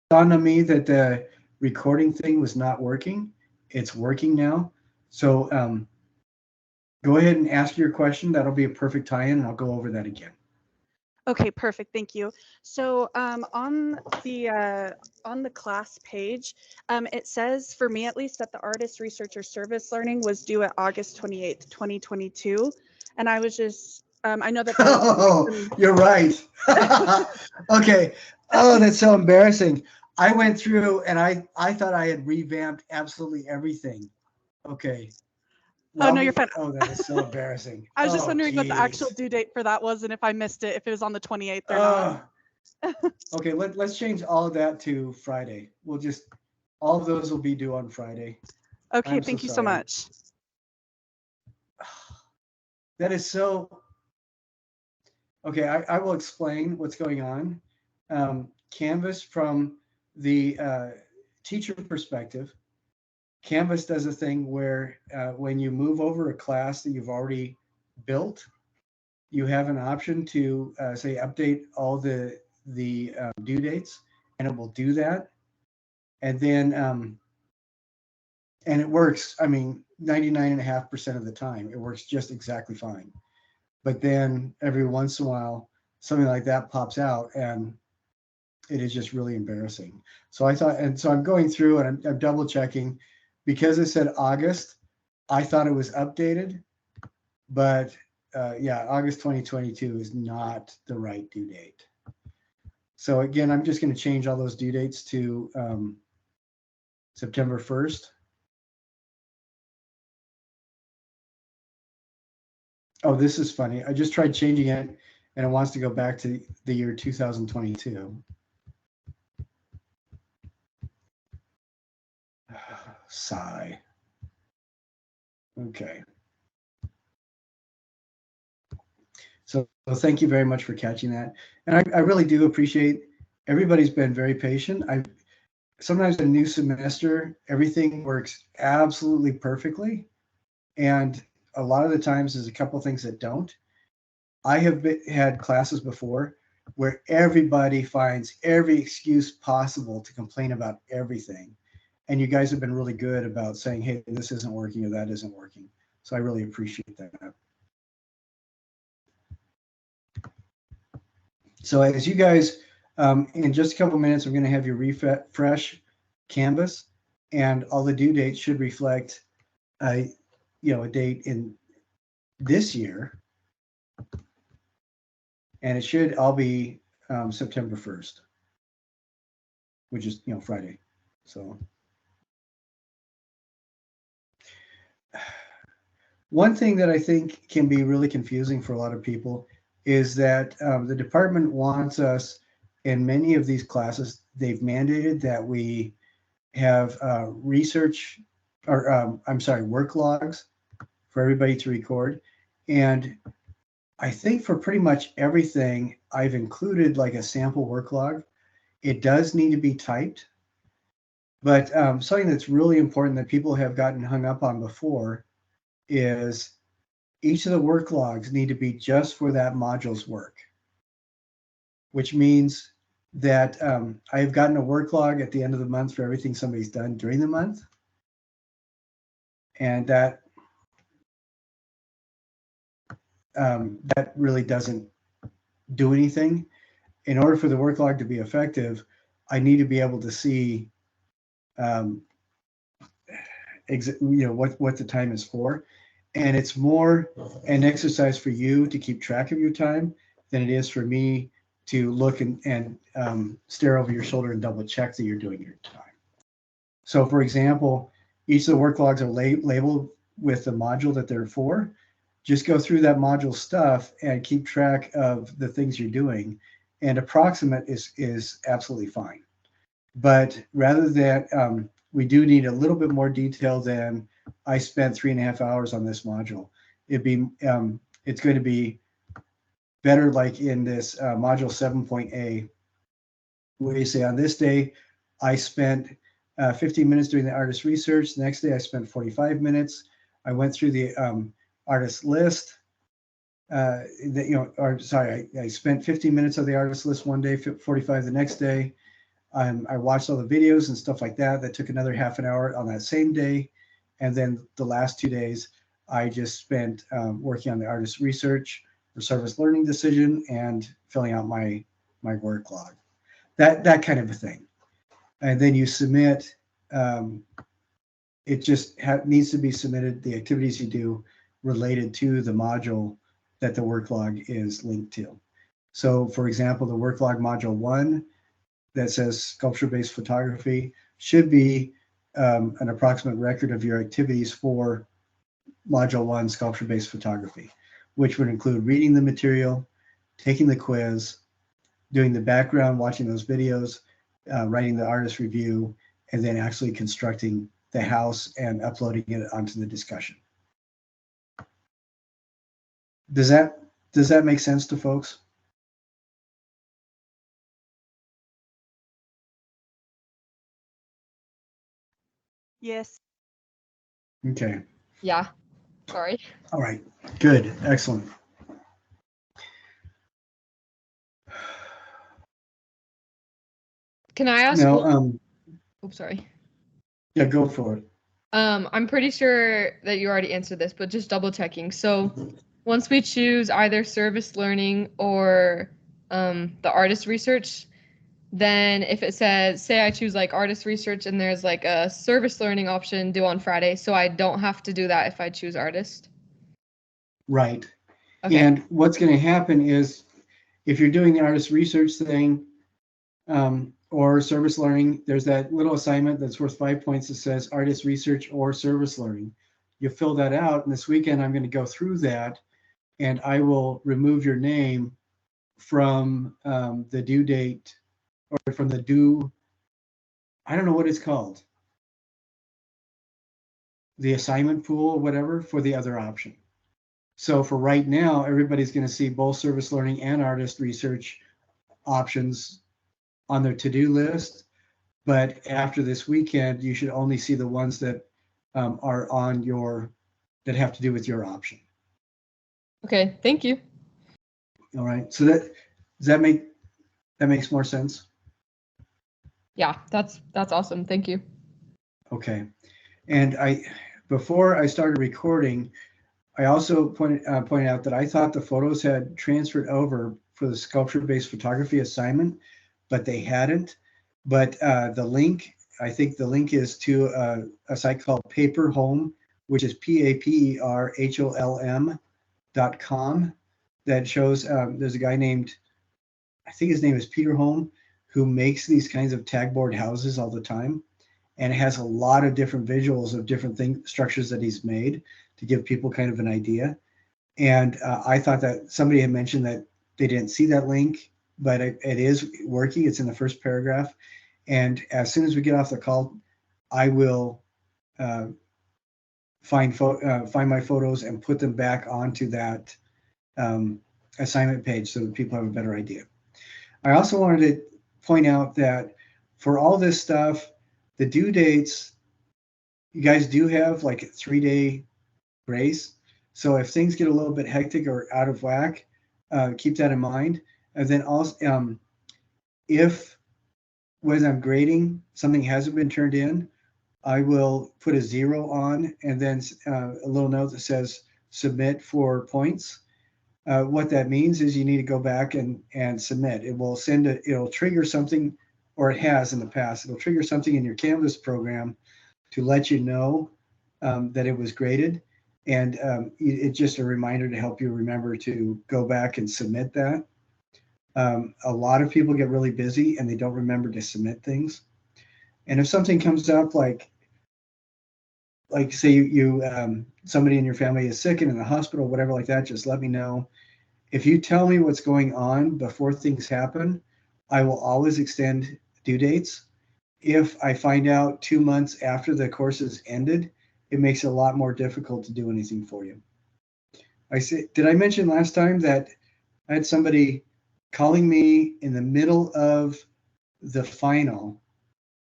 dawned on me that the recording thing was not working. It's working now. So go ahead and ask your question. That'll be a perfect tie-in, and I'll go over that again. Okay, perfect. Thank you. So on the class page, it says for me at least that the artist researcher service learning was due at August 28th, 2022, and I was just I know that there was Oh, some. you're right. Okay. Oh, that's so embarrassing. I went through and I thought I had revamped absolutely everything. Okay. Oh Well, no, you're fine. oh, that is so embarrassing. I was just Oh, wondering what the actual geez. due date for that was, and if I missed it, if it was on the 28th or not. Oh, okay. Let's change all of that to Friday. We'll just, all of those will be due on Friday. Okay, I'm so thank you so sorry. much. That is so, okay. I will explain what's going on. Canvas from the teacher perspective, Canvas does a thing where when you move over a class that you've already built, you have an option to say update all the due dates, and it will do that. And then and it works. I mean, 99.5% of the time, it works just exactly fine. But then every once in a while, something like that pops out, and it is just really embarrassing. So I thought, and so I'm going through and I'm double checking because it said August. I thought it was updated, but yeah, August 2022 is not the right due date. So again, I'm just going to change all those due dates to September 1st. Oh, this is funny. I just tried changing it and it wants to go back to the year 2022. Sigh. Okay. So thank you very much for catching that. And I really do appreciate everybody's been very patient. I sometimes a new semester, everything works absolutely perfectly. And a lot of the times there's a couple things that don't. Had classes before where everybody finds every excuse possible to complain about everything. And you guys have been really good about saying, hey, this isn't working or that isn't working. So I really appreciate that. So as you guys, in just a couple of minutes, I'm going to have you refresh Canvas, and all the due dates should reflect, a, a date in this year, and it should all be September 1st, which is Friday. So one thing that I think can be really confusing for a lot of people is that the department wants us in many of these classes. They've mandated that we have research, or I'm sorry, work logs for everybody to record. And I think for pretty much everything, I've included like a sample work log. It does need to be typed, but something that's really important that people have gotten hung up on before is each of the work logs need to be just for that module's work, which means that I have gotten a work log at the end of the month for everything somebody's done during the month. And that really doesn't do anything. In order for the work log to be effective, I need to be able to see um, what the time is for. And it's more an exercise for you to keep track of your time than it is for me to look and stare over your shoulder and double check that you're doing your time. So for example, each of the work logs are labeled with the module that they're for. Just go through that module stuff and keep track of the things you're doing. And approximate is absolutely fine. But rather than we do need a little bit more detail than I spent 3.5 hours on this module. It's going to be better like in this module 7.A, where you say on this day I spent 15 minutes doing the artist research. The next day I spent 45 minutes. I went through the artist list. Or sorry, I spent 15 minutes of the artist list one day, 45 the next day. I watched all the videos and stuff like that. That took another half an hour on that same day. And then the last 2 days, I just spent working on the artist research for service learning decision and filling out my work log, that kind of a thing. And then you submit. It just needs to be submitted, the activities you do related to the module that the work log is linked to. So for example, the work log module 1 that says sculpture-based photography should be an approximate record of your activities for module 1 sculpture-based photography, which would include reading the material, taking the quiz, doing the background, watching those videos, writing the artist review, and then actually constructing the house and uploading it onto the discussion. Does that make sense to folks? Yes. Okay. Yeah. Sorry. All right. Good. Excellent. Can I ask? Now, Oops, sorry. yeah, go for it. I'm pretty sure that you already answered this, but just double checking. So once we choose either service learning or the artist research, then if it says, say I choose like artist research and there's like a service learning option due on Friday, so I don't have to do that if I choose artist. Right. Okay. And what's going to happen is if you're doing the artist research thing or service learning, there's that little assignment that's worth 5 points that says artist research or service learning. You fill that out, and this weekend I'm going to go through that, and I will remove your name from the due date or from the due, I don't know what it's called, the assignment pool or whatever for the other option. So for right now, everybody's going to see both service learning and artist research options on their to-do list. But after this weekend, you should only see the ones that are on your, that have to do with your option. Okay, thank you. All right. So that makes more sense? Yeah, that's awesome. Thank you. Okay. And before I started recording, I also pointed out that I thought the photos had transferred over for the sculpture-based photography assignment, but they hadn't. But the link, I think the link is to a site called Paperholm, which is PAPERHOLM.com. That shows there's a guy named, I think his name is Peter Holm, who makes these kinds of tagboard houses all the time. And it has a lot of different visuals of different structures that he's made to give people kind of an idea. And I thought that somebody had mentioned that they didn't see that link, but it is working. It's in the first paragraph. And as soon as we get off the call, I will find my photos and put them back onto that assignment page so that people have a better idea. I also wanted to point out that for all this stuff, the due dates, you guys do have like a 3-day grace. So if things get a little bit hectic or out of whack, keep that in mind. And then also, if when I'm grading, something hasn't been turned in, I will put a 0 on and then a little note that says submit for points. What that means is you need to go back and submit. It will it'll trigger something, or it has in the past, it'll trigger something in your Canvas program to let you know that it was graded. And it's just a reminder to help you remember to go back and submit that. A lot of people get really busy and they don't remember to submit things. And if something comes up, like say you somebody in your family is sick and in the hospital, whatever like that, just let me know. If you tell me what's going on before things happen, I will always extend due dates. If I find out 2 months after the course is ended, it makes it a lot more difficult to do anything for you. Did I mention last time that I had somebody calling me in the middle of the final?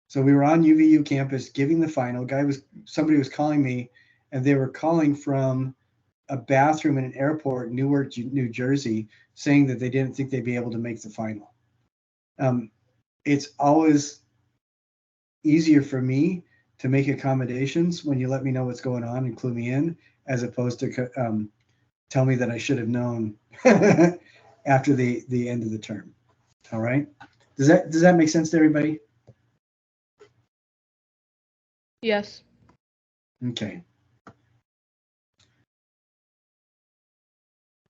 So we were on UVU campus giving the final. Somebody was calling me, and they were calling from a bathroom in an airport in Newark, New Jersey, saying that they didn't think they'd be able to make the final. it's always easier for me to make accommodations when you let me know what's going on and clue me in, as opposed to tell me that I should have known after the end of the term. All right. Does that make sense to everybody? Yes. Okay.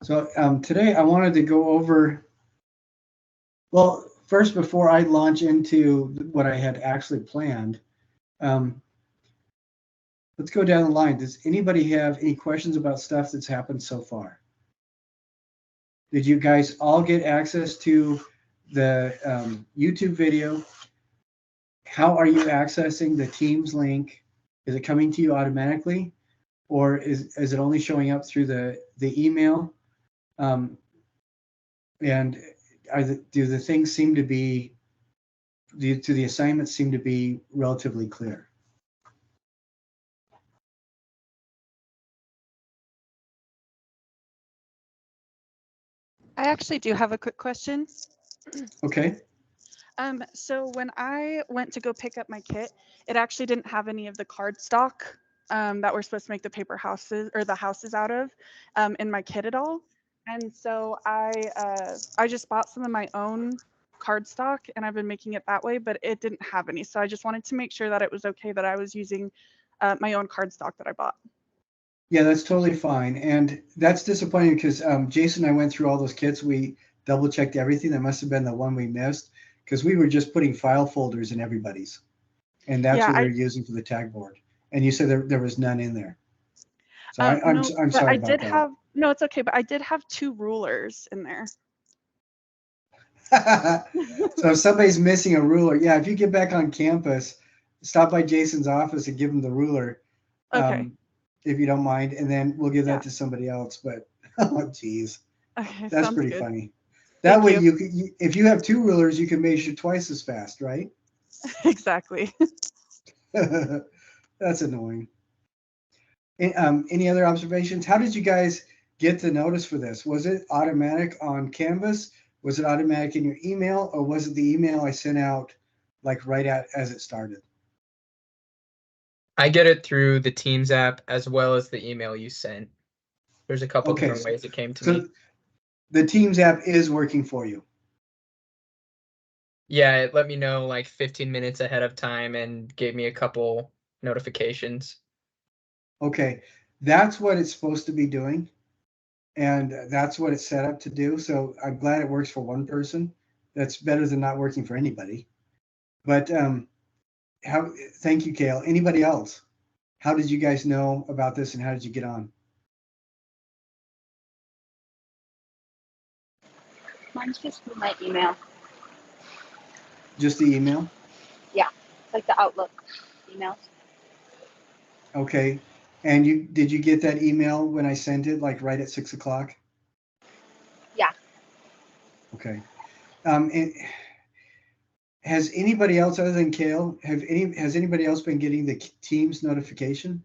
So today I wanted to go over, well, first, before I launch into what I had actually planned, let's go down the line. Does anybody have any questions about stuff that's happened so far? Did you guys all get access to the YouTube video? How are you accessing the Teams link? Is it coming to you automatically, or is it only showing up through the email? And do the things seem to be, do the assignments seem to be relatively clear? I actually do have a quick question. Okay. So when I went to go pick up my kit, it actually didn't have any of the cardstock that we're supposed to make the paper houses or the houses out of in my kit at all. And so I just bought some of my own cardstock and I've been making it that way, but it didn't have any. So I just wanted to make sure that it was okay that I was using my own cardstock that I bought. Yeah, that's totally fine. And that's disappointing because Jason and I went through all those kits. We double checked everything. That must have been the one we missed, because we were just putting file folders in everybody's. And that's Yeah, what we were using for the tag board. And you said there was none in there. So I'm no, but sorry I about did that. have, no, it's okay, but I did have 2 rulers in there. So if somebody's missing a ruler, yeah, if you get back on campus, stop by Jason's office and give him the ruler, Okay. if you don't mind, and then we'll give Yeah. that to somebody else. But oh, geez, Okay, that's sounds pretty good. funny. That Thank way, you. if you have 2 rulers, you can measure twice as fast, right? Exactly. That's annoying. Any other observations? How did you guys get the notice for this? Was it automatic on Canvas? Was it automatic in your email, or was it the email I sent out like right as it started? I get it through the Teams app as well as the email you sent. There's a couple Okay, different ways it came to so me. the Teams app is working for you. Yeah, it let me know like 15 minutes ahead of time and gave me a couple notifications. Okay, that's what it's supposed to be doing, and that's what it's set up to do. So I'm glad it works for one person. That's better than not working for anybody. But thank you, Kale. Anybody else? How did you guys know about this, and how did you get on? Mine's just through my email. Just the email? Yeah, like the Outlook emails. Okay. And did you get that email when I sent it, like right at 6 o'clock? Yeah. Okay. Has anybody else other than Kale, has anybody else been getting the Teams notification?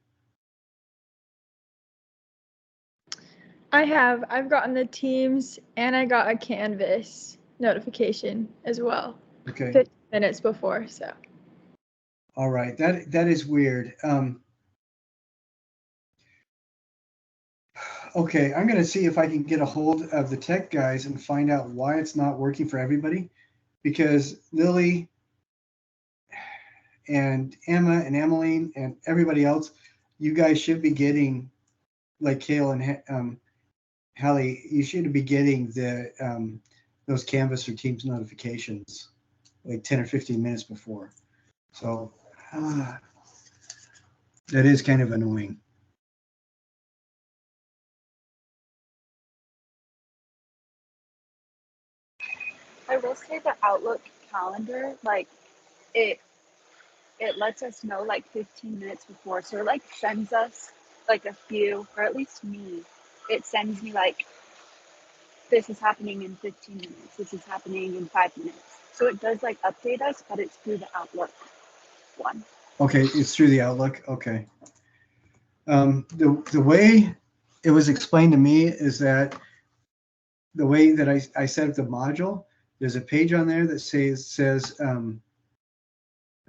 I have. I've gotten the Teams and I got a Canvas notification as well. Okay. 15 minutes before, so. All right. That is weird. Okay, I'm going to see if I can get a hold of the tech guys and find out why it's not working for everybody, because Lily and Emma and Emmeline and everybody else, you guys should be getting, like Kale and Hallie, you should be getting the those Canvas or Teams notifications like 10 or 15 minutes before. So that is kind of annoying. I will say the Outlook calendar, like it lets us know like 15 minutes before. So it like sends us like a few, or at least me, it sends me like, this is happening in 15 minutes. This is happening in 5 minutes. So it does like update us, but it's through the Outlook one. Okay, it's through the Outlook. Okay. The way it was explained to me is that the way that I set up the module, there's a page on there that says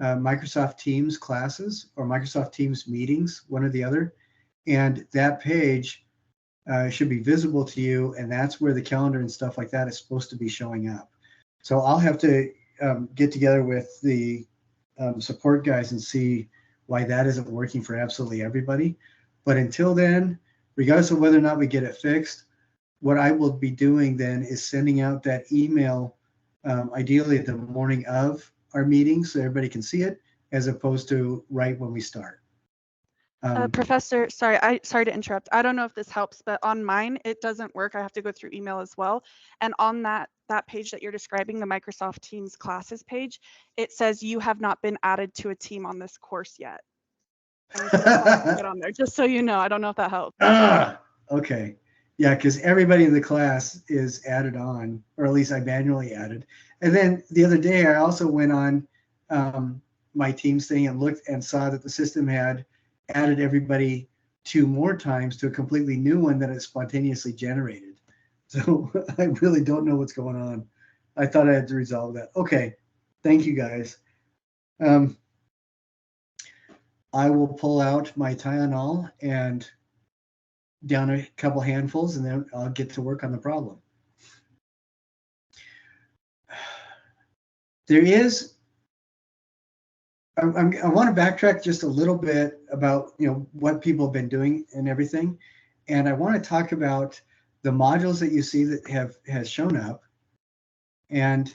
Microsoft Teams classes or Microsoft Teams meetings, one or the other. And that page should be visible to you. And that's where the calendar and stuff like that is supposed to be showing up. So I'll have to get together with the support guys and see why that isn't working for absolutely everybody. But until then, regardless of whether or not we get it fixed, what I will be doing then is sending out that email, ideally the morning of our meeting so everybody can see it, as opposed to right when we start. Professor, sorry to interrupt. I don't know if this helps, but on mine, it doesn't work. I have to go through email as well. And on that page that you're describing, the Microsoft Teams classes page, it says you have not been added to a team on this course yet. And we still have to get on there, just so you know. I don't know if that helps. Okay. Yeah, because everybody in the class is added on, or at least I manually added. And then the other day, I also went on my Teams thing and looked and saw that the system had added everybody 2 more times to a completely new one that it spontaneously generated. So I really don't know what's going on. I thought I had to resolve that. Okay, thank you guys. I will pull out my Tylenol and down a couple handfuls, and then I'll get to work on the problem. There is, I want to backtrack just a little bit about what people have been doing and everything, and I want to talk about the modules that you see that has shown up, and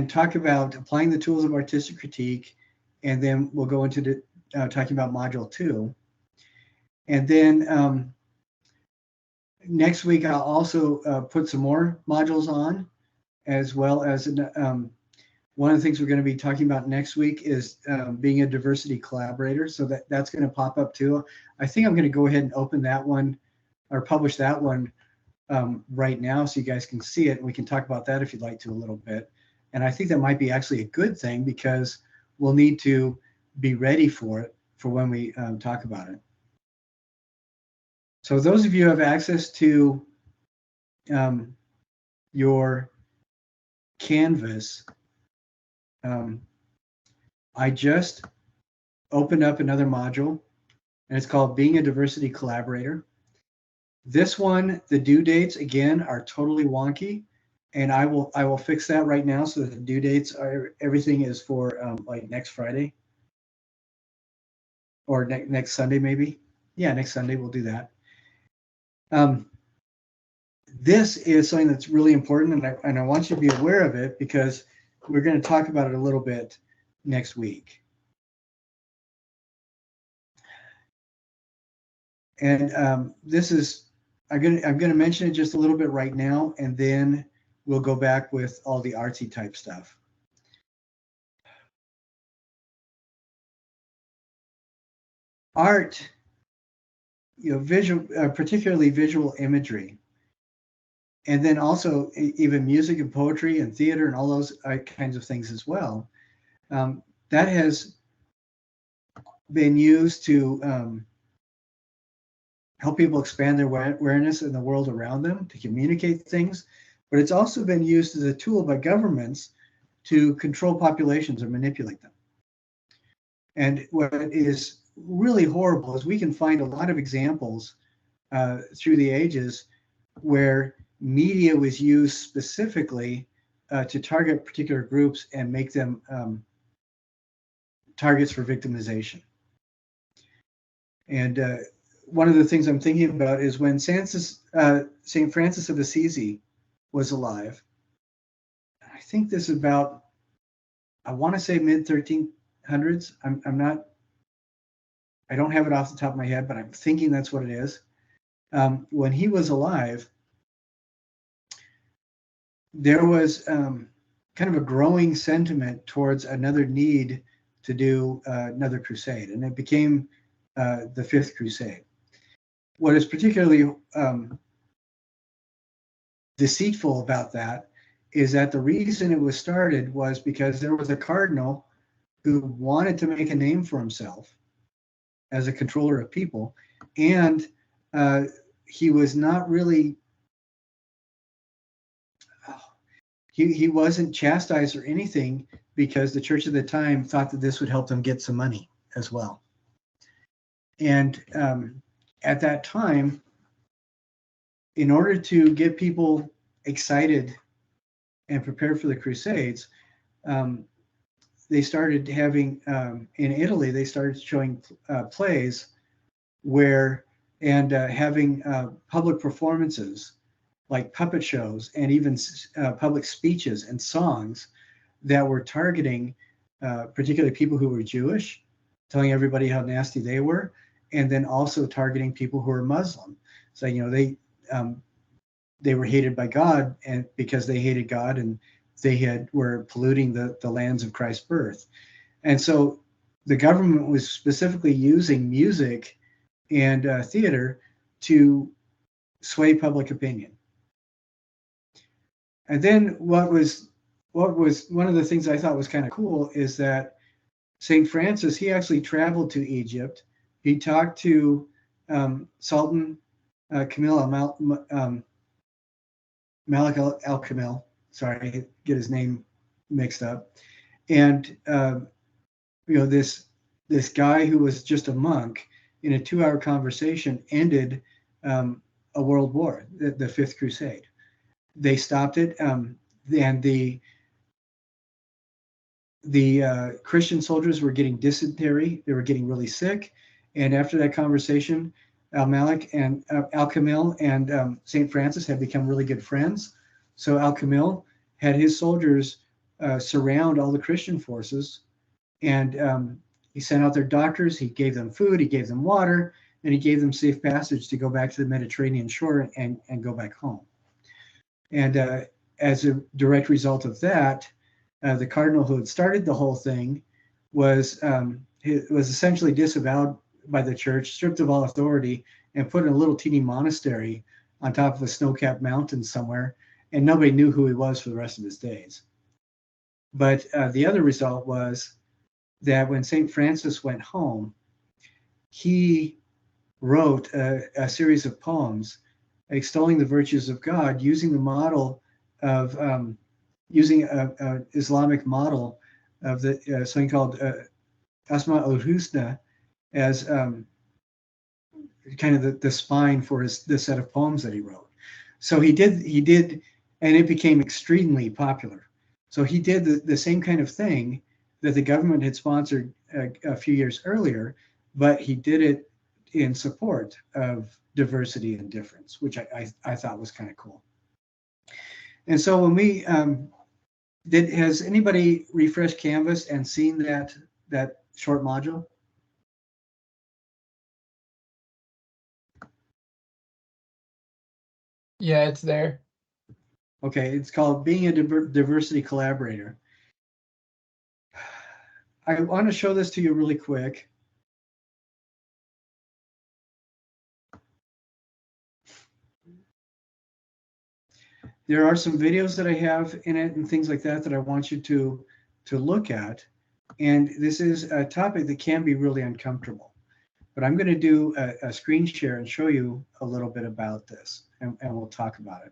talk about applying the tools of artistic critique, and then we'll go into the talking about module 2. And then next week, I'll also put some more modules on, as well as one of the things we're going to be talking about next week is being a diversity collaborator. So that's going to pop up too. I think I'm going to go ahead and open that one or publish that one right now so you guys can see it. And we can talk about that if you'd like to a little bit. And I think that might be actually a good thing because we'll need to be ready for it for when we talk about it. So those of you who have access to your Canvas, I just opened up another module, and it's called Being a Diversity Collaborator. This one, the due dates, again, are totally wonky, and I will fix that right now so that the due dates are, everything is for like next Friday or next Sunday maybe. Yeah, next Sunday we'll do that. This is something that's really important, and I want you to be aware of it because we're going to talk about it a little bit next week. And this is, I'm going to mention it just a little bit right now, and then we'll go back with all the artsy type stuff. Art, visual, particularly visual imagery, and then also even music and poetry and theater and all those kinds of things as well. That has been used to help people expand their awareness in the world around them, to communicate things, but it's also been used as a tool by governments to control populations or manipulate them. And what is really horrible is we can find a lot of examples through the ages where media was used specifically to target particular groups and make them targets for victimization. And one of the things I'm thinking about is when St. Francis of Assisi was alive. I think this is about, I want to say mid 1300s. I don't have it off the top of my head, but I'm thinking that's what it is. When he was alive, there was kind of a growing sentiment towards another need to do another crusade, and it became the Fifth Crusade. What is particularly deceitful about that is that the reason it was started was because there was a cardinal who wanted to make a name for himself as a controller of people, and he was not really he wasn't chastised or anything because the church at the time thought that this would help them get some money as well. And at that time, in order to get people excited and prepared for the Crusades, they started having, in Italy, they started showing plays where, and having public performances like puppet shows and even public speeches and songs that were targeting particularly people who were Jewish, telling everybody how nasty they were, and then also targeting people who were Muslim. So, you know, they were hated by God, and because they hated God, and they were polluting the lands of Christ's birth. And so the government was specifically using music and theater to sway public opinion. And then what was one of the things I thought was kind of cool is that St. Francis, he actually traveled to Egypt. He talked to Sultan Kamil Malik al-Kamil. Sorry, I get his name mixed up. And you know, this guy who was just a monk, in a 2-hour conversation, ended a world war, the Fifth Crusade. They stopped it, and the Christian soldiers were getting dysentery. They were getting really sick. And after that conversation, Al-Malik and Al-Kamil and St. Francis had become really good friends. So Al-Kamil had his soldiers surround all the Christian forces, and he sent out their doctors. He gave them food, he gave them water, and he gave them safe passage to go back to the Mediterranean shore and go back home. And as a direct result of that, the cardinal who had started the whole thing was essentially disavowed by the church, stripped of all authority, and put in a little teeny monastery on top of a snow-capped mountain somewhere, and nobody knew who he was for the rest of his days. But the other result was that when St. Francis went home, he wrote a series of poems extolling the virtues of God, using the model of using an Islamic model of the something called Asma ul-Husna as kind of the spine for the set of poems that he wrote. So he did, and it became extremely popular. So he did the same kind of thing that the government had sponsored a few years earlier, but he did it in support of diversity and difference, which I thought was kind of cool. And so when we has anybody refreshed Canvas and seen that short module? Yeah, it's there. Okay, it's called Being a Diversity Collaborator. I want to show this to you really quick. There are some videos that I have in it and things like that I want you to look at. And this is a topic that can be really uncomfortable. But I'm going to do a screen share and show you a little bit about this, and we'll talk about it.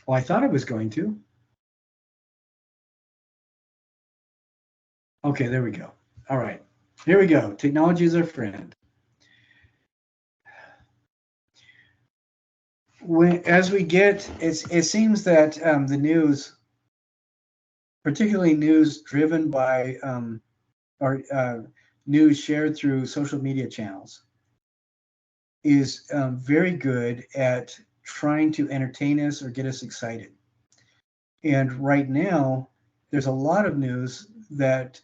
Well, I thought I was going to. Okay, there we go. All right, here we go. Technology is our friend. As we get, it seems that the news, particularly news driven by or news shared through social media channels, is very good at trying to entertain us or get us excited. And right now, there's a lot of news that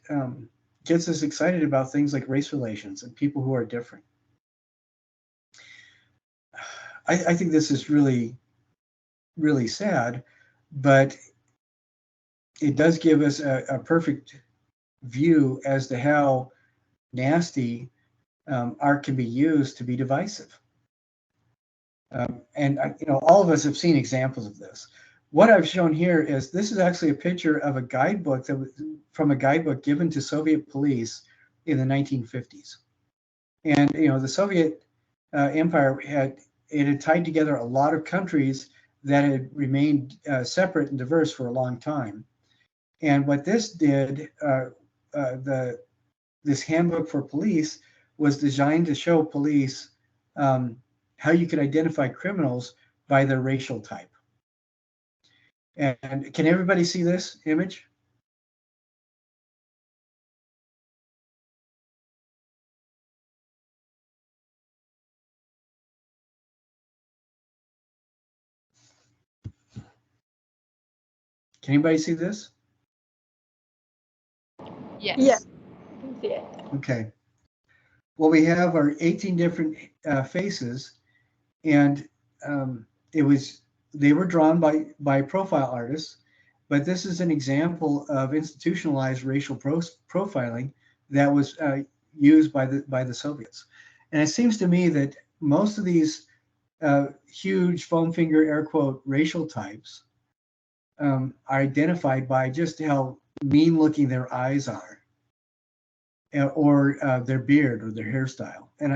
gets us excited about things like race relations and people who are different. I think this is really, really sad, but it does give us a perfect view as to how nasty art can be used to be divisive. And all of us have seen examples of this. What I've shown here is this is actually a picture of a guidebook that was from a guidebook given to Soviet police in the 1950s. And the Soviet Empire had tied together a lot of countries that had remained separate and diverse for a long time. And what this did, this handbook for police was designed to show police how you could identify criminals by their racial type. And can everybody see this image? Can anybody see this? Yes. Yeah. I can see it. Okay. Well, we have our 18 different faces, and they were drawn by profile artists, but this is an example of institutionalized racial profiling that was used by the Soviets. And it seems to me that most of these huge foam finger air quote racial types are identified by just how mean looking their eyes are, or their beard or their hairstyle. And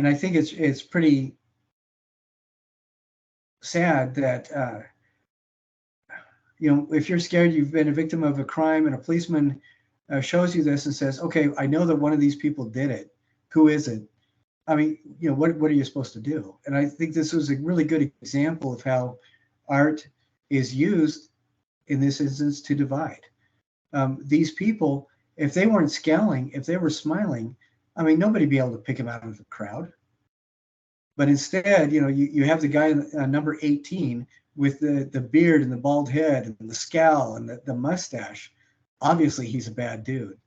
I think it's pretty sad that if you're scared, you've been a victim of a crime, and a policeman shows you this and says, "Okay, I know that one of these people did it. Who is it?" I mean, what are you supposed to do? And I think this was a really good example of how art is used in this instance to divide. These people, if they weren't scowling, if they were smiling, I mean, nobody'd be able to pick them out of the crowd. But instead, you have the guy number 18 with the beard and the bald head and the scowl and the mustache. Obviously, he's a bad dude.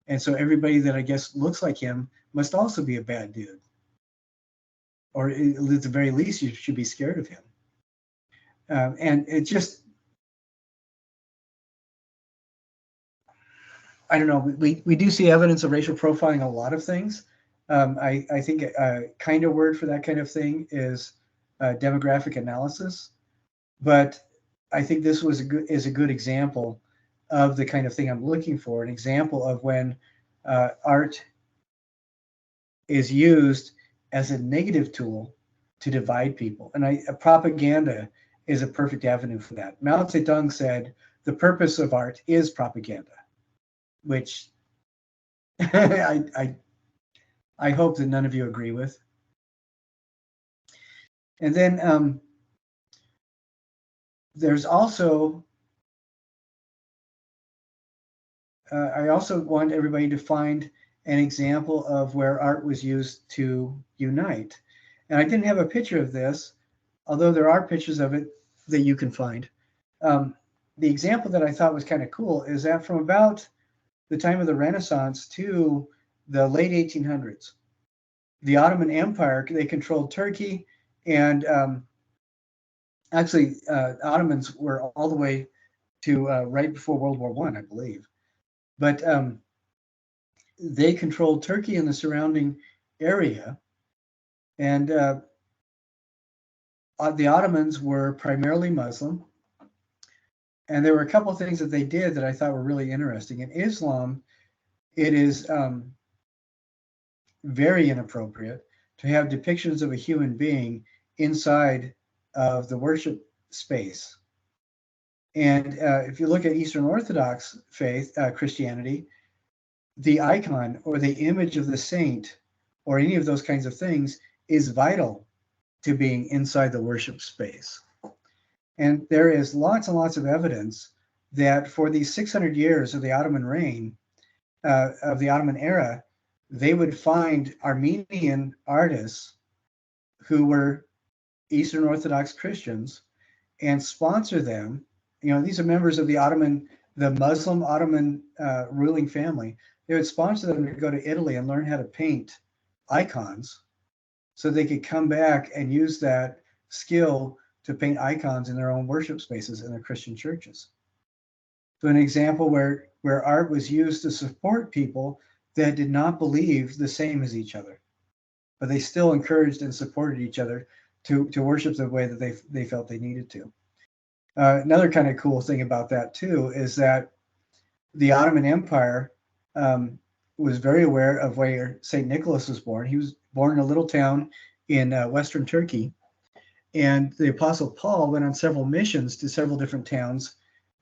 And so everybody that I guess looks like him must also be a bad dude. Or at the very least, you should be scared of him. And it just, I don't know, we do see evidence of racial profiling in a lot of things. I think a kind of word for that kind of thing is demographic analysis. But I think this is a good example of the kind of thing I'm looking for, an example of when art is used as a negative tool to divide people. And propaganda is a perfect avenue for that. Mao Zedong said, the purpose of art is propaganda, which I hope that none of you agree with. And then there's also, I also want everybody to find an example of where art was used to unite. And I didn't have a picture of this, although there are pictures of it that you can find. The example that I thought was kind of cool is that from about the time of the Renaissance to the late 1800s, the Ottoman Empire, they controlled Turkey, and actually Ottomans were all the way to right before World War I believe. But they controlled Turkey and the surrounding area, and the Ottomans were primarily Muslim. And there were a couple of things that they did that I thought were really interesting. In Islam, it is very inappropriate to have depictions of a human being inside of the worship space. And if you look at Eastern Orthodox faith, Christianity, the icon or the image of the saint or any of those kinds of things is vital to being inside the worship space. And there is lots and lots of evidence that for these 600 years of the Ottoman reign, of the Ottoman era, they would find Armenian artists who were Eastern Orthodox Christians and sponsor them. These are members of the Muslim Ottoman ruling family. They would sponsor them to go to Italy and learn how to paint icons so they could come back and use that skill to paint icons in their own worship spaces in their Christian churches. So an example where art was used to support people that did not believe the same as each other, but they still encouraged and supported each other to worship the way that they felt they needed to. Another kind of cool thing about that too is that the Ottoman Empire was very aware of where St. Nicholas was born. He was born in a little town in Western Turkey. And the Apostle Paul went on several missions to several different towns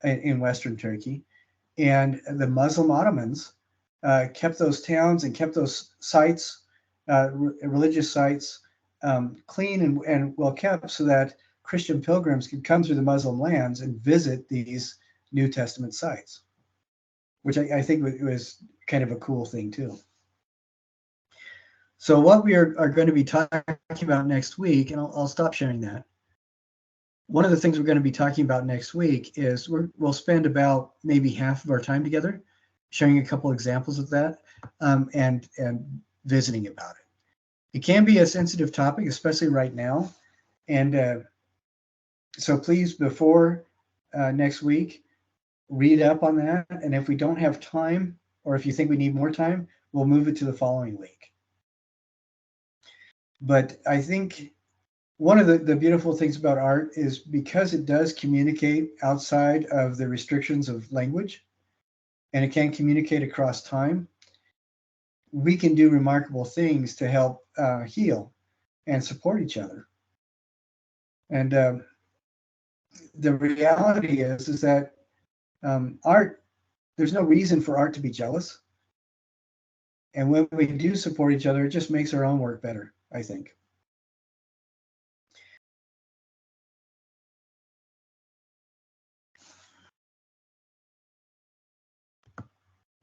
in Western Turkey. And the Muslim Ottomans kept those towns and kept those sites, religious sites, clean and well kept so that Christian pilgrims could come through the Muslim lands and visit these New Testament sites, which I think was kind of a cool thing too. So what we are going to be talking about next week, and I'll stop sharing that. One of the things we're going to be talking about next week is we'll spend about maybe half of our time together sharing a couple examples of that and visiting about it. It can be a sensitive topic, especially right now. And so please, before next week, read up on that. And if we don't have time, or if you think we need more time, we'll move it to the following week. But I think one of the beautiful things about art is because it does communicate outside of the restrictions of language, and it can communicate across time, we can do remarkable things to help heal and support each other. And the reality is that art, there's no reason for art to be jealous. And when we do support each other, it just makes our own work better, I think.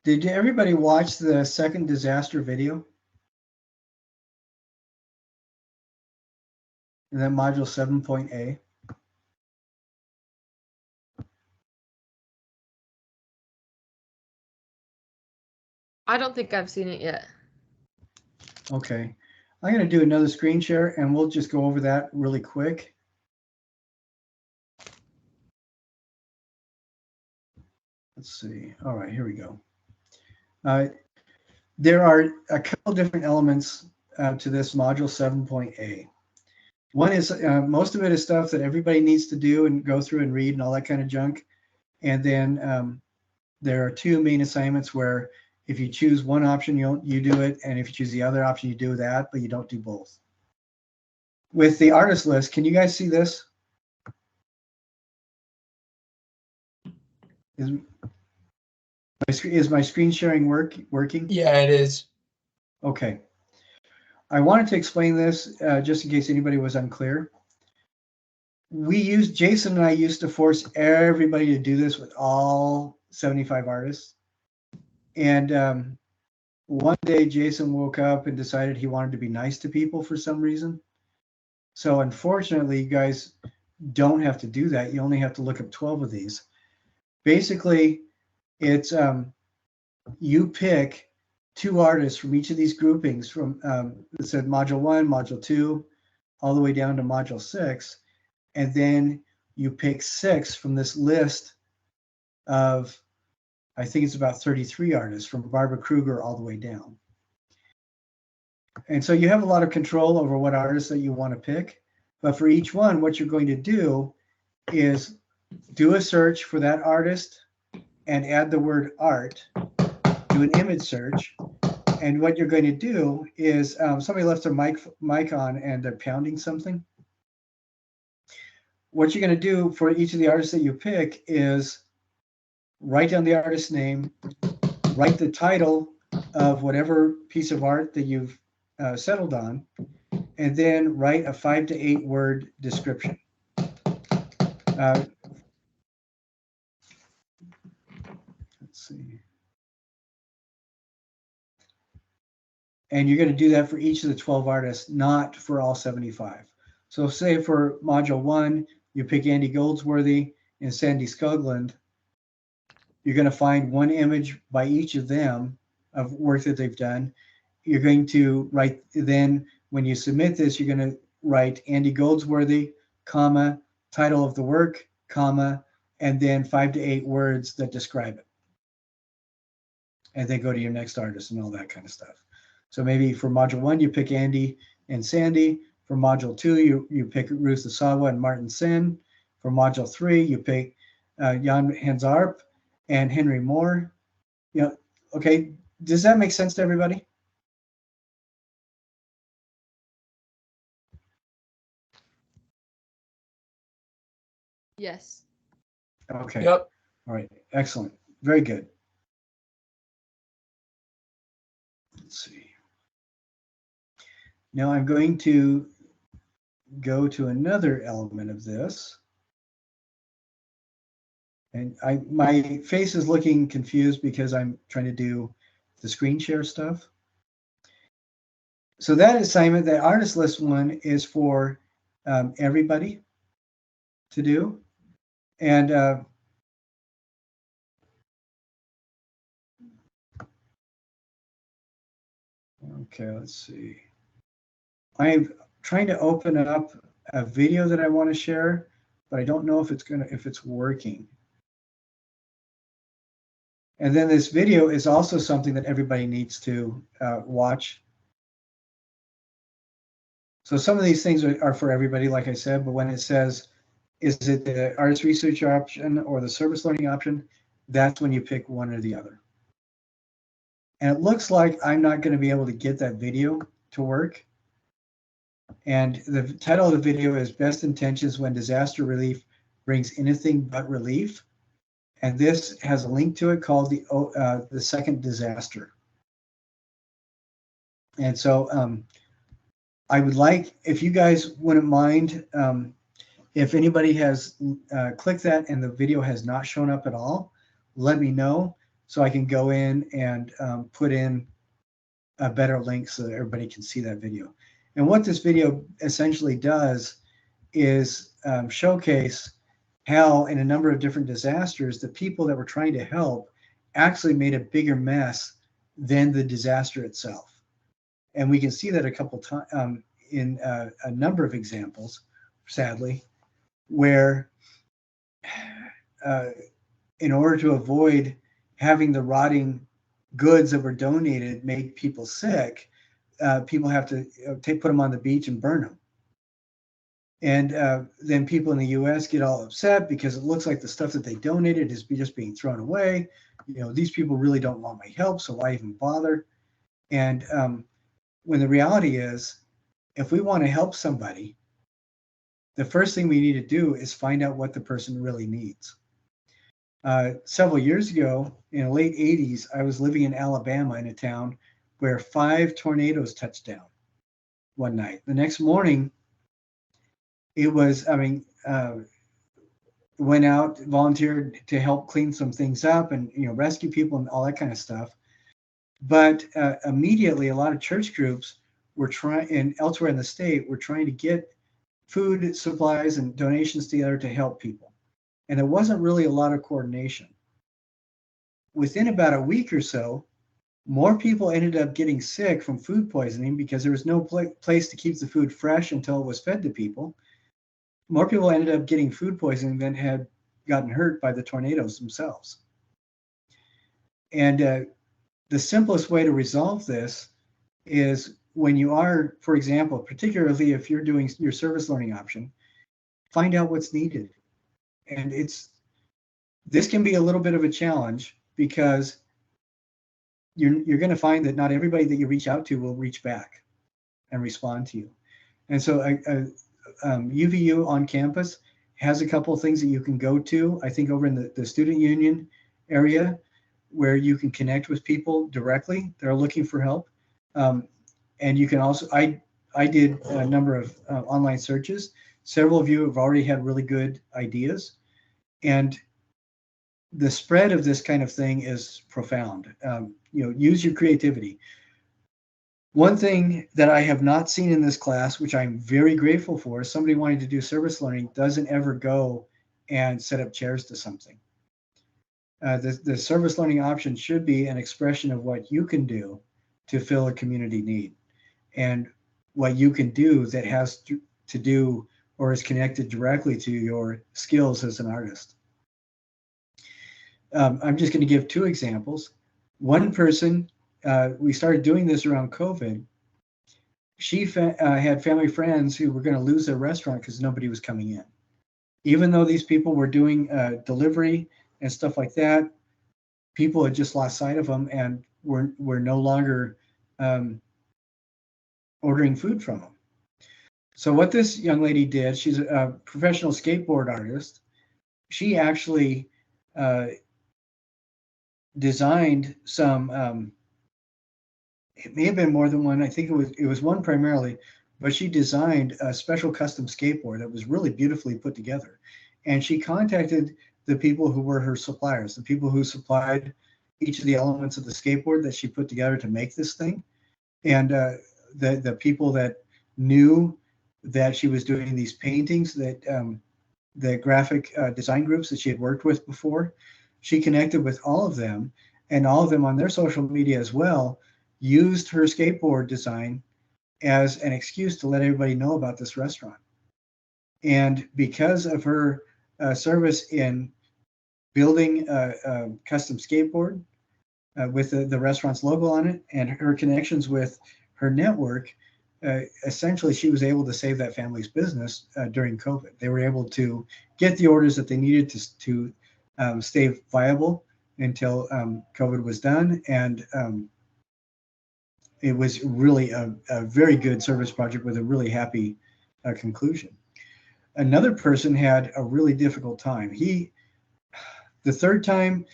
Did everybody watch the second disaster video? In that module 7.A? I don't think I've seen it yet. Okay. I'm going to do another screen share and we'll just go over that really quick. Let's see. All right, here we go. There are a couple different elements to this module 7.A. One is most of it is stuff that everybody needs to do and go through and read and all that kind of junk. And then there are two main assignments where if you choose one option, you do it. And if you choose the other option, you do that, but you don't do both. With the artist list, can you guys see this? Is my screen sharing working? Yeah, it is. Okay. I wanted to explain this just in case anybody was unclear. Jason and I used to force everybody to do this with all 75 artists. And one day Jason woke up and decided he wanted to be nice to people for some reason. So unfortunately, you guys don't have to do that. You only have to look up 12 of these. Basically, it's you pick 2 artists from each of these groupings from it said module 1, module 2, all the way down to module 6, and then you pick 6 from this list of, I think it's about 33 artists from Barbara Kruger all the way down. And so you have a lot of control over what artists that you want to pick, but for each one, what you're going to do is do a search for that artist and add the word art, do an image search. And what you're going to do is somebody left their mic on and they're pounding something. What you're going to do for each of the artists that you pick is write down the artist's name, write the title of whatever piece of art that you've settled on, and then write a 5 to 8 word description. Let's see. And you're going to do that for each of the 12 artists, not for all 75. So say for module 1, you pick Andy Goldsworthy and Sandy Skoglund. You're going to find one image by each of them of work that they've done. You're going to write, then when you submit this, you're going to write Andy Goldsworthy, comma, title of the work, comma, and then 5 to 8 words that describe it. And then go to your next artist and all that kind of stuff. So maybe for module 1, you pick Andy and Sandy. For module 2, you pick Ruth Asawa and Martin Sen. For module 3, you pick Jan Hansarp and Henry Moore. Okay, does that make sense to everybody? Yes. Okay. Yep. All right. Excellent. Very good. Let's see. Now I'm going to go to another element of this. And my face is looking confused because I'm trying to do the screen share stuff. So that assignment, that artist list one, is for everybody to do. And okay, let's see. I'm trying to open up a video that I want to share, but I don't know if it's working. And then this video is also something that everybody needs to watch. So some of these things are for everybody, like I said, but when it says, is it the artist research option or the service learning option, that's when you pick one or the other. And it looks like I'm not going to be able to get that video to work. And the title of the video is Best Intentions When Disaster Relief Brings Anything But Relief. And this has a link to it called the Second Disaster. And so I would like, if you guys wouldn't mind, if anybody has clicked that and the video has not shown up at all, let me know so I can go in and put in a better link so that everybody can see that video. And what this video essentially does is showcase how in a number of different disasters, the people that were trying to help actually made a bigger mess than the disaster itself. And we can see that a couple times in a number of examples, sadly, where in order to avoid having the rotting goods that were donated make people sick, people have to put them on the beach and burn them. And then people in the US get all upset because it looks like the stuff that they donated is just being thrown away. You know, these people really don't want my help, so why even bother? And when the reality is, if we want to help somebody, the first thing we need to do is find out what the person really needs. Several years ago, in the late 80s, I was living in Alabama in a town where 5 tornadoes touched down one night. The next morning, it was, went out, volunteered to help clean some things up and, rescue people and all that kind of stuff. But immediately, a lot of church groups were trying, and elsewhere in the state, were trying to get food supplies and donations together to help people. And there wasn't really a lot of coordination. Within about a week or so, more people ended up getting sick from food poisoning because there was no place to keep the food fresh until it was fed to people. More people ended up getting food poisoning than had gotten hurt by the tornadoes themselves. And the simplest way to resolve this is when you are, for example, particularly if you're doing your service learning option, find out what's needed. And this can be a little bit of a challenge because you're going to find that not everybody that you reach out to will reach back and respond to you. And so UVU on campus has a couple of things that you can go to, I think over in the student union area, where you can connect with people directly that are looking for help. And you can also, I did a number of online searches. Several of you have already had really good ideas. And the spread of this kind of thing is profound. Use your creativity. One thing that I have not seen in this class, which I'm very grateful for, is somebody wanting to do service learning doesn't ever go and set up chairs to something. The service learning option should be an expression of what you can do to fill a community need and what you can do that has to do or is connected directly to your skills as an artist. I'm just going to give 2 examples. One person, we started doing this around COVID. She had family friends who were going to lose their restaurant because nobody was coming in. Even though these people were doing delivery and stuff like that, people had just lost sight of them. And were no longer ordering food from them. So what this young lady did, she's a professional skateboard artist. She actually designed some. It may have been more than one. I think it was one primarily, but she designed a special custom skateboard that was really beautifully put together. And she contacted the people who were her suppliers, the people who supplied each of the elements of the skateboard that she put together to make this thing. And the people that knew that she was doing these paintings, that the graphic design groups that she had worked with before, she connected with all of them, and all of them on their social media as well used her skateboard design as an excuse to let everybody know about this restaurant. And because of her service in building a custom skateboard with the restaurant's logo on it, and her connections with her network, essentially she was able to save that family's business during COVID. They were able to get the orders that they needed to stay viable until COVID was done. And it was really a very good service project with a really happy conclusion. Another person had a really difficult time. The third time,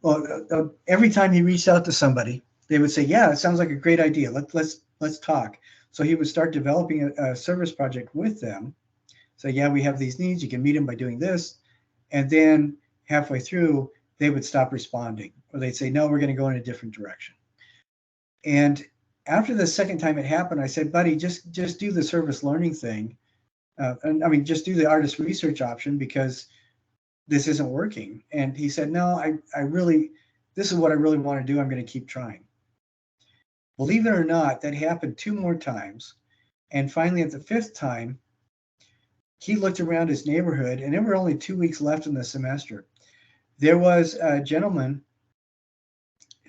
well, every time he reached out to somebody, they would say, "Yeah, it sounds like a great idea. Let's talk." So he would start developing a service project with them. So yeah, we have these needs. You can meet them by doing this, and then halfway through, they would stop responding, or they'd say, "No, we're going to go in a different direction." And after the second time it happened, I said, "Buddy, just do the service learning thing. And I mean, just do the artist research option, because this isn't working." And he said, "No, I really, this is what I really want to do. I'm going to keep trying." Believe it or not, that happened 2 more times. And finally, at the 5th time, he looked around his neighborhood, and there were only 2 weeks left in the semester. There was a gentleman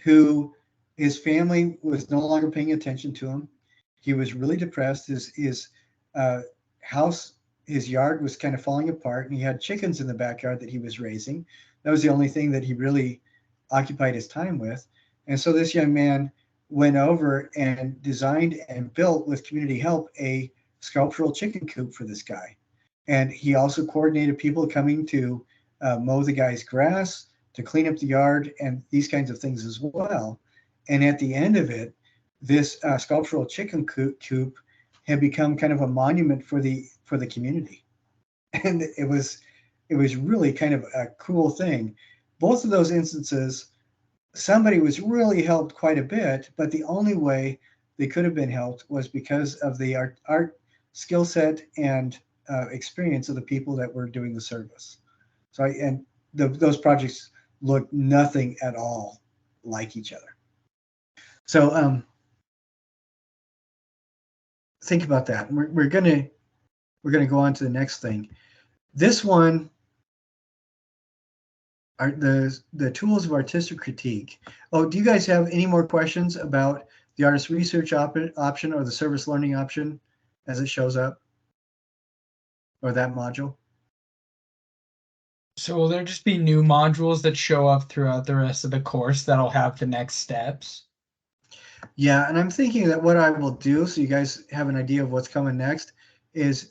who, his family was no longer paying attention to him. He was really depressed. His house, his yard was kind of falling apart, and he had chickens in the backyard that he was raising. That was the only thing that he really occupied his time with. And so this young man went over and designed and built, with community help, a sculptural chicken coop for this guy. And he also coordinated people coming to mow the guy's grass, to clean up the yard, and these kinds of things as well. And at the end of it, this sculptural chicken coop had become kind of a monument for the community. And it was really kind of a cool thing. Both of those instances, somebody was really helped quite a bit, but the only way they could have been helped was because of the art skill set and experience of the people that were doing the service. So those projects look nothing at all like each other. So think about that. We're gonna go on to the next thing. This one are the tools of artistic critique. Oh, do you guys have any more questions about the artist research option or the service learning option as it shows up, or that module? So will there just be new modules that show up throughout the rest of the course that'll have the next steps? Yeah, and I'm thinking that what I will do, so you guys have an idea of what's coming next, is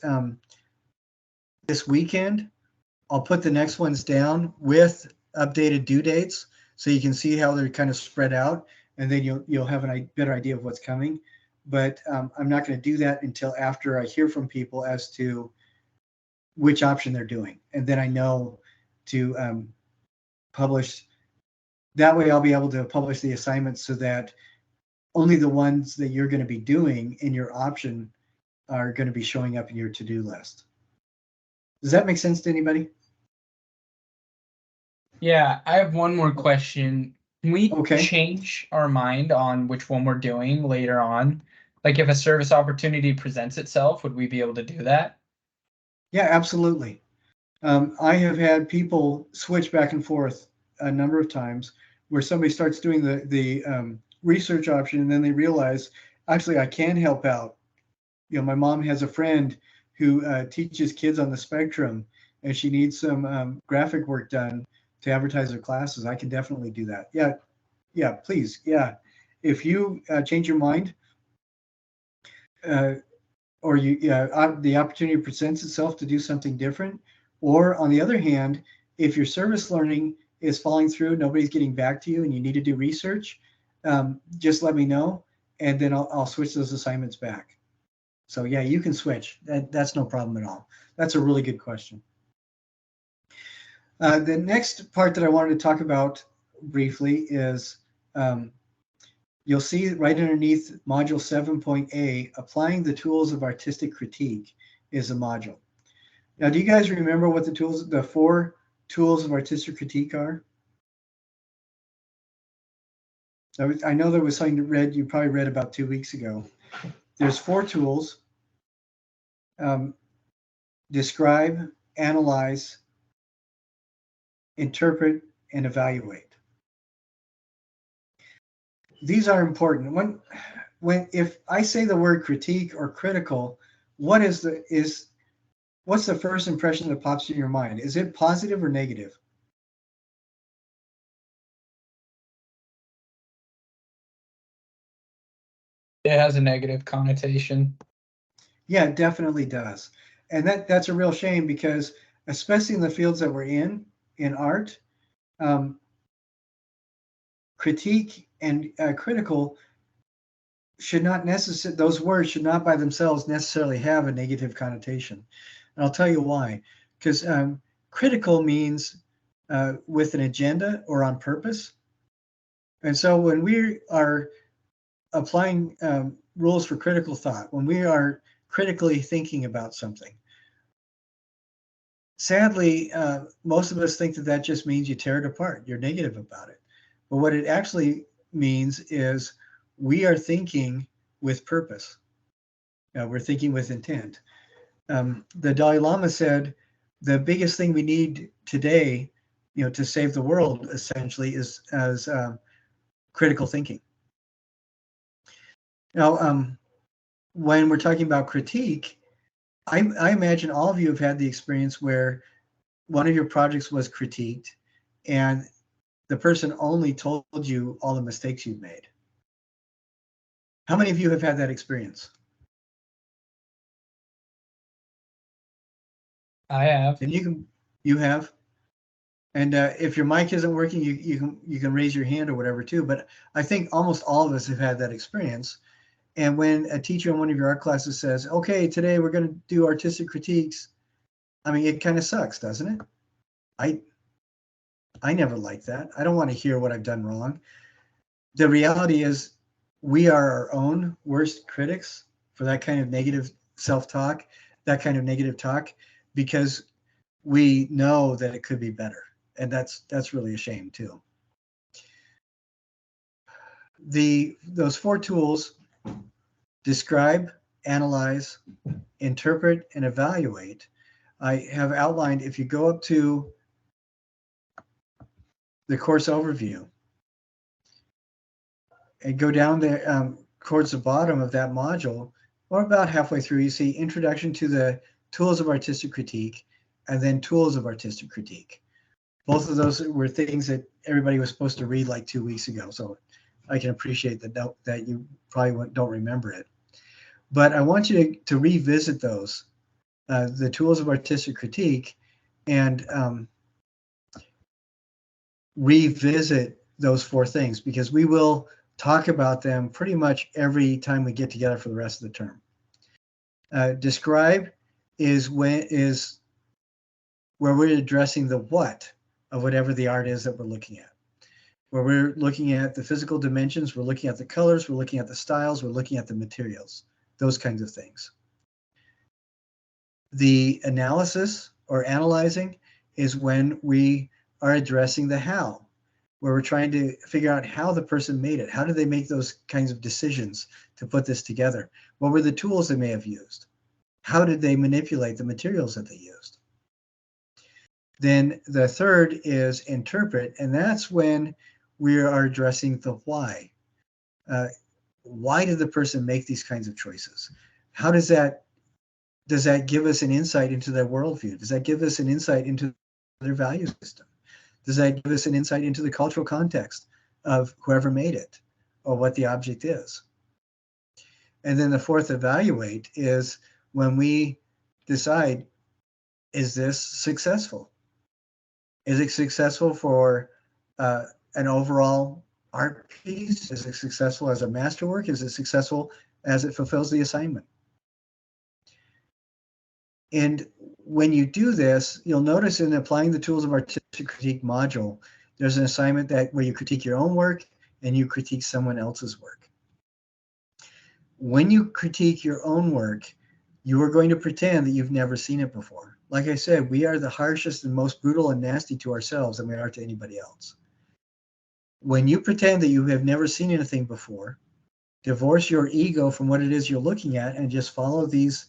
this weekend, I'll put the next ones down with updated due dates, so you can see how they're kind of spread out, and then you'll have a better idea of what's coming. But I'm not going to do that until after I hear from people as to which option they're doing, and then I know to publish. That way I'll be able to publish the assignments so that only the ones that you're going to be doing in your option are going to be showing up in your to-do list. Does that make sense to anybody? Yeah, I have one more question. Can we Okay. change our mind on which one we're doing later on? Like if a service opportunity presents itself, would we be able to do that? Yeah, absolutely. I have had people switch back and forth a number of times where somebody starts doing the research option, and then they realize, actually, I can help out. You know, my mom has a friend who teaches kids on the spectrum, and she needs some graphic work done to advertise her classes. I can definitely do that. Yeah, please. Yeah. if you change your mind, or the opportunity presents itself to do something different, or on the other hand, if your service learning is falling through, nobody's getting back to you, and you need to do research, just let me know, and then I'll switch those assignments back. So yeah, you can switch. That's no problem at all. That's a really good question. The next part that I wanted to talk about briefly is you'll see right underneath module 7.A, applying the tools of artistic critique is a module. Now, do you guys remember what the 4 tools of artistic critique are? I know there was something you probably read about 2 weeks ago. There's 4 tools: describe, analyze, interpret, and evaluate. These are important. If I say the word critique or critical, what's the first impression that pops in your mind? Is it positive or negative? It has a negative connotation. Yeah, it definitely does. And that's a real shame, because especially in the fields that we're in art, critique and critical should not necessarily, those words should not by themselves necessarily have a negative connotation. And I'll tell you why. Because critical means with an agenda or on purpose. And so when we are applying rules for critical thought, when we are critically thinking about something, sadly, most of us think that just means you tear it apart. You're negative about it. But what it actually means is we are thinking with purpose. We're thinking with intent. The Dalai Lama said the biggest thing we need today, to save the world, essentially, is critical thinking. Now, when we're talking about critique, I imagine all of you have had the experience where one of your projects was critiqued, and the person only told you all the mistakes you've made. How many of you have had that experience? I have. And you have. And if your mic isn't working, you can raise your hand or whatever too. But I think almost all of us have had that experience. And when a teacher in one of your art classes says, "Okay, today we're going to do artistic critiques," I mean, it kind of sucks, doesn't it? I never like that. I don't want to hear what I've done wrong. The reality is we are our own worst critics for that kind of negative self-talk, that kind of negative talk, because we know that it could be better. And that's really a shame too. Those 4 tools, describe, analyze, interpret, and evaluate, I have outlined. If you go up to the course overview and go down there towards the bottom of that module, or about halfway through, you see Introduction to the Tools of Artistic Critique, and then Tools of Artistic Critique. Both of those were things that everybody was supposed to read like 2 weeks ago, so I can appreciate that you probably don't remember it. But I want you to revisit those, the Tools of Artistic Critique, and revisit those 4 things, because we will talk about them pretty much every time we get together for the rest of the term. Describe is where we're addressing the what of whatever the art is that we're looking at. Where we're looking at the physical dimensions, we're looking at the colors, we're looking at the styles, we're looking at the materials, those kinds of things. The analysis or analyzing is when we are addressing the how, where we're trying to figure out how the person made it. How did they make those kinds of decisions to put this together? What were the tools they may have used? How did they manipulate the materials that they used? Then the third is interpret, and that's when we are addressing the why. Why did the person make these kinds of choices? How does that give us an insight into their worldview? Does that give us an insight into their value system? Does that give us an insight into the cultural context of whoever made it? or what the object is. And then the fourth evaluate is when we decide, is this successful? Is it successful for an overall art piece? Is it successful as a masterwork? Is it successful as it fulfills the assignment? And when you do this, you'll notice in applying the tools of artistic critique module, there's an assignment that where you critique your own work and you critique someone else's work. When you critique your own work, you are going to pretend that you've never seen it before. Like I said, we are the harshest and most brutal and nasty to ourselves than we are to anybody else. When you pretend that you have never seen anything before, divorce your ego from what it is you're looking at and just follow these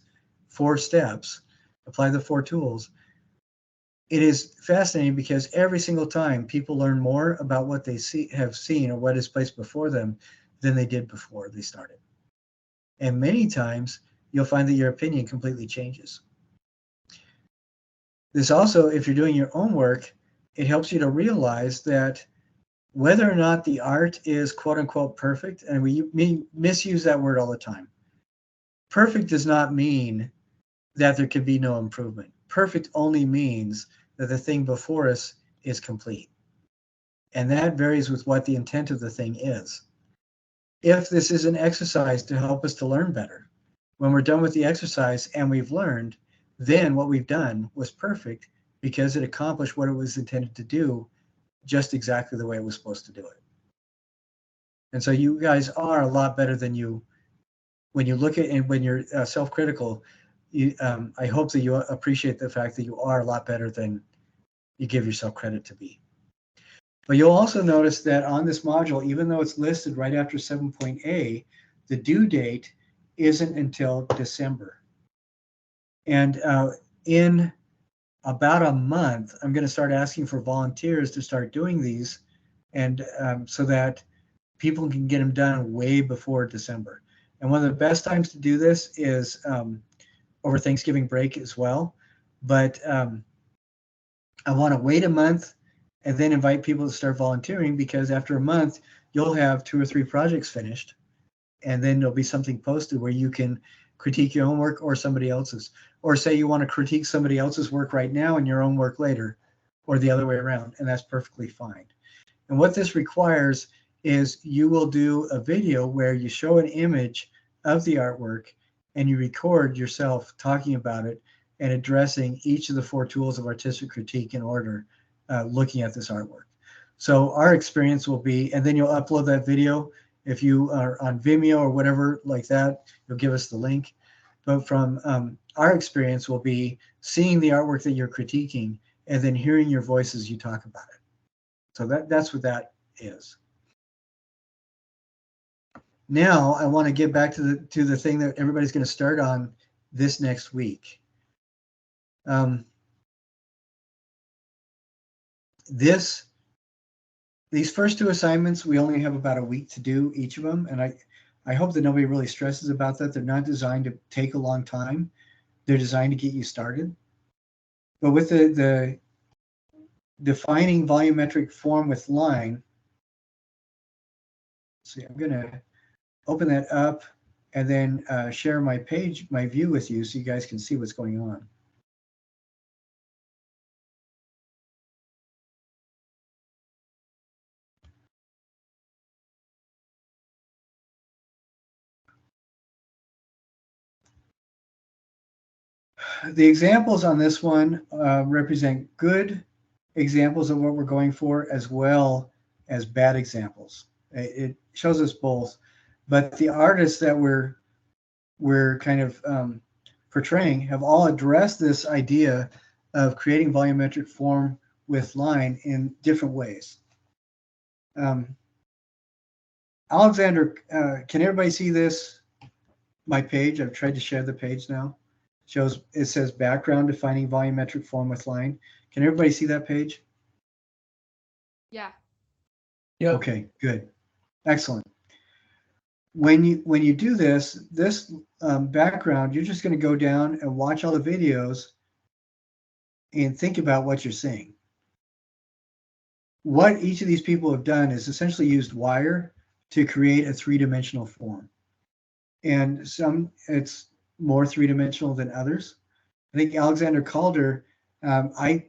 4 steps, apply the 4 tools. It is fascinating because every single time people learn more about what they have seen or what is placed before them than they did before they started. And many times you'll find that your opinion completely changes. This also, if you're doing your own work, it helps you to realize that whether or not the art is quote unquote perfect, and we misuse that word all the time. Perfect does not mean that there can be no improvement. Perfect only means that the thing before us is complete. And that varies with what the intent of the thing is. If this is an exercise to help us to learn better, when we're done with the exercise and we've learned, then what we've done was perfect because it accomplished what it was intended to do just exactly the way it was supposed to do it. And so you guys are a lot better than you, when you look at and when you're self-critical, I hope that you appreciate the fact that you are a lot better than you give yourself credit to be. But you'll also notice that on this module, even though it's listed right after 7.A, the due date isn't until December. And in about a month, I'm going to start asking for volunteers to start doing these, and so that people can get them done way before December. And one of the best times to do this is over Thanksgiving break as well. But I want to wait a month and then invite people to start volunteering, because after a month, you'll have 2 or 3 projects finished. And then there'll be something posted where you can critique your own work or somebody else's. Or say you want to critique somebody else's work right now and your own work later, or the other way around, and that's perfectly fine. And what this requires is you will do a video where you show an image of the artwork and you record yourself talking about it and addressing each of the 4 tools of artistic critique in order, looking at this artwork. So our experience will be, and then you'll upload that video. If you are on Vimeo or whatever like that, you'll give us the link. But from our experience will be seeing the artwork that you're critiquing and then hearing your voice as you talk about it. So that's what that is. Now I want to get back to the thing that everybody's going to start on this next week. These first 2 assignments, we only have about a week to do each of them, and I hope that nobody really stresses about that. They're not designed to take a long time. They're designed to get you started. But with the defining volumetric form with line, see, I'm going to open that up and then share my page, my view with you so you guys can see what's going on. The examples on this one represent good examples of what we're going for, as well as bad examples. It shows us both, but the artists that we're kind of portraying have all addressed this idea of creating volumetric form with line in different ways. Alexander, can everybody see this? My page, I've tried to share the page now. It says background defining volumetric form with line. Can everybody see that page? Yeah. Yep. Okay, good. Excellent. When you do this background, you're just going to go down and watch all the videos and think about what you're seeing. What each of these people have done is essentially used wire to create a three-dimensional form. And some, it's more three-dimensional than others. I think Alexander Calder, I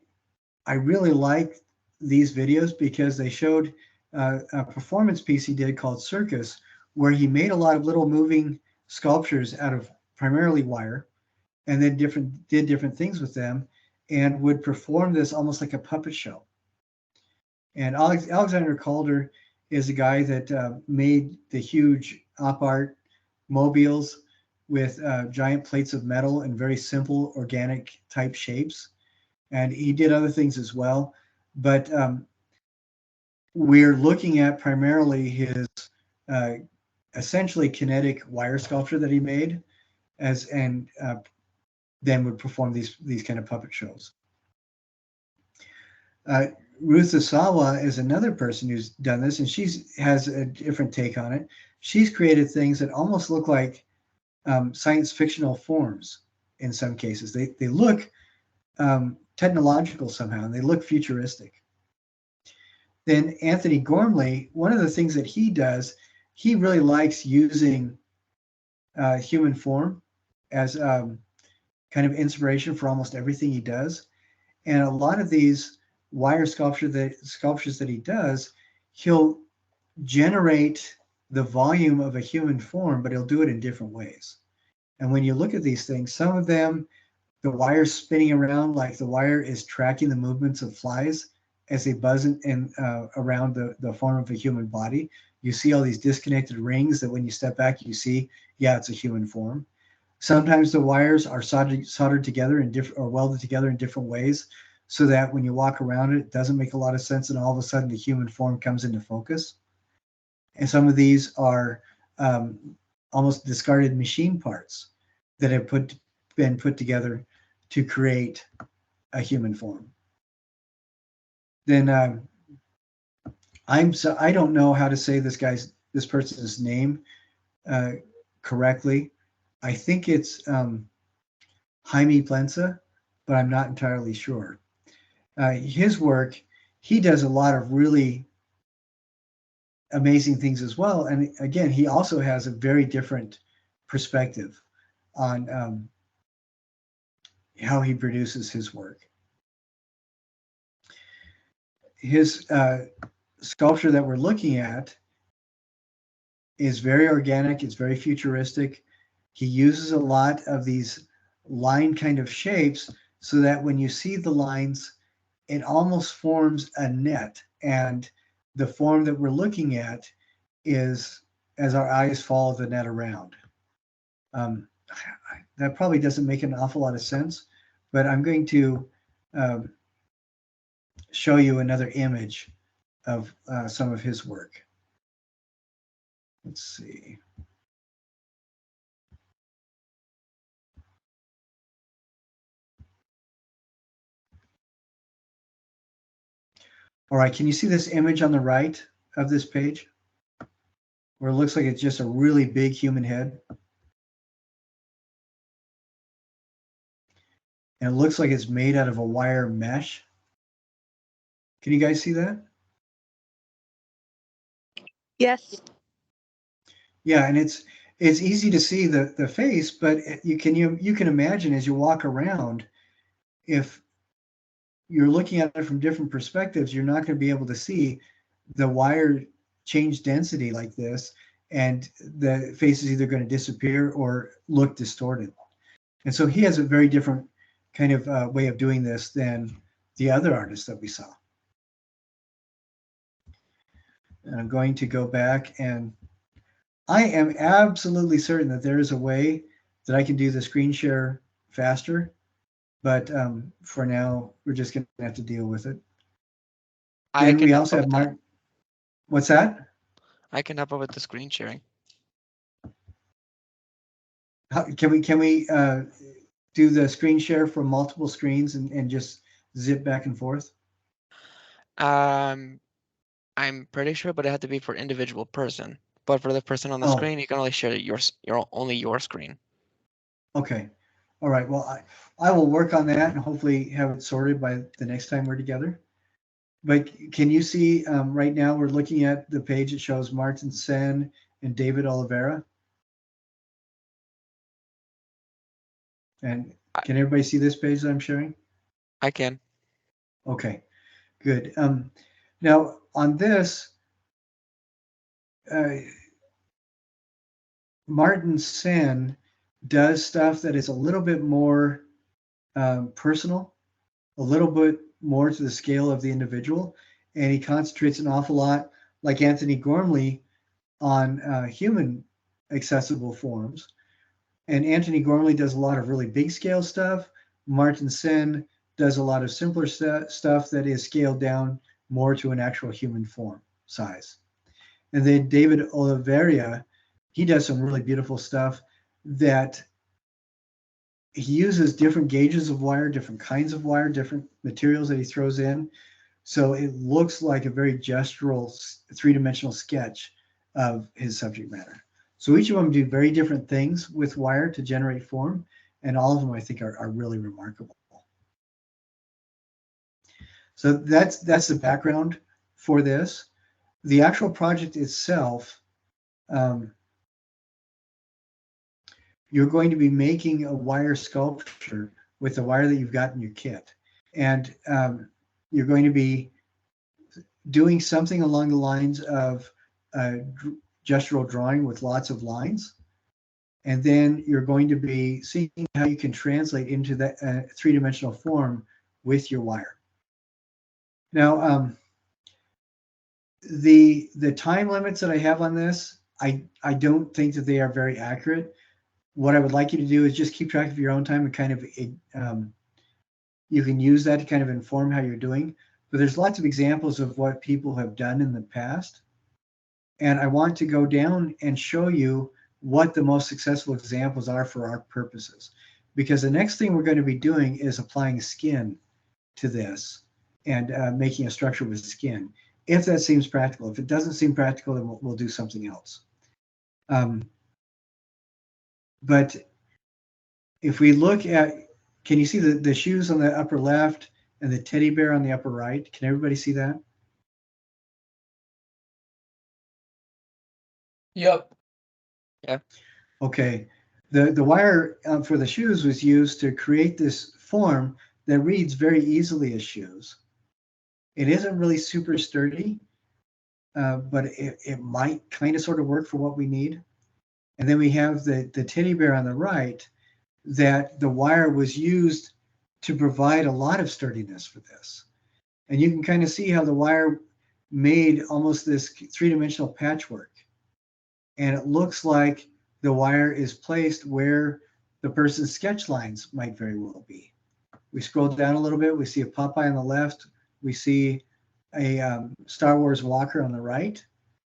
really like these videos because they showed a performance piece he did called Circus, where he made a lot of little moving sculptures out of primarily wire, and then did different things with them, and would perform this almost like a puppet show. And Alexander Calder is a guy that made the huge op art mobiles with giant plates of metal and very simple organic type shapes. And he did other things as well. But we're looking at primarily his essentially kinetic wire sculpture that he made, and then would perform these kind of puppet shows. Ruth Asawa is another person who's done this, and she has a different take on it. She's created things that almost look like science fictional forms in some cases. They look technological somehow, and they look futuristic. Then Anthony Gormley, one of the things that he does, he really likes using human form as kind of inspiration for almost everything he does. And a lot of these wire sculptures that he does, he'll generate the volume of a human form, but he'll do it in different ways. And when you look at these things, some of them, the wire's spinning around like the wire is tracking the movements of flies as they buzz in around the form of a human body. You see all these disconnected rings that when you step back, you see, yeah, it's a human form. Sometimes the wires are soldered together or welded together in different ways, so that when you walk around it, it doesn't make a lot of sense, and all of a sudden the human form comes into focus. And some of these are almost discarded machine parts that have been put together to create a human form. Then I don't know how to say this person's name correctly. I think it's Jaime Plensa, but I'm not entirely sure. His work, he does a lot of really amazing things as well. And again, he also has a very different perspective on how he produces his work. His sculpture that we're looking at is very organic. It's very futuristic. He uses a lot of these line kind of shapes so that when you see the lines, it almost forms a net. And the form that we're looking at is as our eyes follow the net around. That probably doesn't make an awful lot of sense, but I'm going to show you another image of some of his work. Let's see. All right, can you see this image on the right of this page? Where it looks like it's just a really big human head. And it looks like it's made out of a wire mesh. Can you guys see that? Yes. Yeah, and it's easy to see the face, but you can imagine as you walk around, if you're looking at it from different perspectives, you're not going to be able to see the wire change density like this, and the face is either going to disappear or look distorted. And so he has a very different kind of way of doing this than the other artists that we saw. And I'm going to go back, and I am absolutely certain that there is a way that I can do the screen share faster, but for now, we're just going to have to deal with it. And we also have Mark. What's that? I can help out with the screen sharing. How, can we do the screen share from multiple screens and just zip back and forth? I'm pretty sure, but it had to be for individual person. But for the person on the screen, you can only share only your screen. Okay. All right. Well, I will work on that and hopefully have it sorted by the next time we're together. But can you see right now we're looking at the page that shows Martin Sen and David Oliveira? And can everybody see this page that I'm sharing? I can. Okay, good. Now on this, Martin Sen does stuff that is a little bit more personal, a little bit more to the scale of the individual, and he concentrates an awful lot, like Anthony Gormley, on human accessible forms. And Anthony Gormley does a lot of really big scale stuff. Martin Sen does a lot of simpler stuff that is scaled down more to an actual human form size. And then David Oliveira, he does some really beautiful stuff that he uses different gauges of wire, different kinds of wire, different materials that he throws in. So it looks like a very gestural three-dimensional sketch of his subject matter. So each of them do very different things with wire to generate form, and all of them I think are really remarkable. So that's the background for this. The actual project itself, you're going to be making a wire sculpture with the wire that you've got in your kit. And you're going to be doing something along the lines of gestural drawing with lots of lines. And then you're going to be seeing how you can translate into that three-dimensional form with your wire. Now, the time limits that I have on this, I don't think that they are very accurate. What I would like you to do is just keep track of your own time and kind of, you can use that to kind of inform how you're doing. But there's lots of examples of what people have done in the past. And I want to go down and show you what the most successful examples are for our purposes. Because the next thing we're going to be doing is applying skin to this and making a structure with skin, if that seems practical. If it doesn't seem practical, then we'll do something else. But if we look at, can you see the shoes on the upper left and the teddy bear on the upper right? Can everybody see that? Yep. Yeah. Okay. The wire for the shoes was used to create this form that reads very easily as shoes. It isn't really super sturdy, but it might kind of sort of work for what we need. And then we have the teddy bear on the right, that the wire was used to provide a lot of sturdiness for this. And you can kind of see how the wire made almost this three-dimensional patchwork. And it looks like the wire is placed where the person's sketch lines might very well be. We scroll down a little bit, we see a Popeye on the left, we see a Star Wars walker on the right.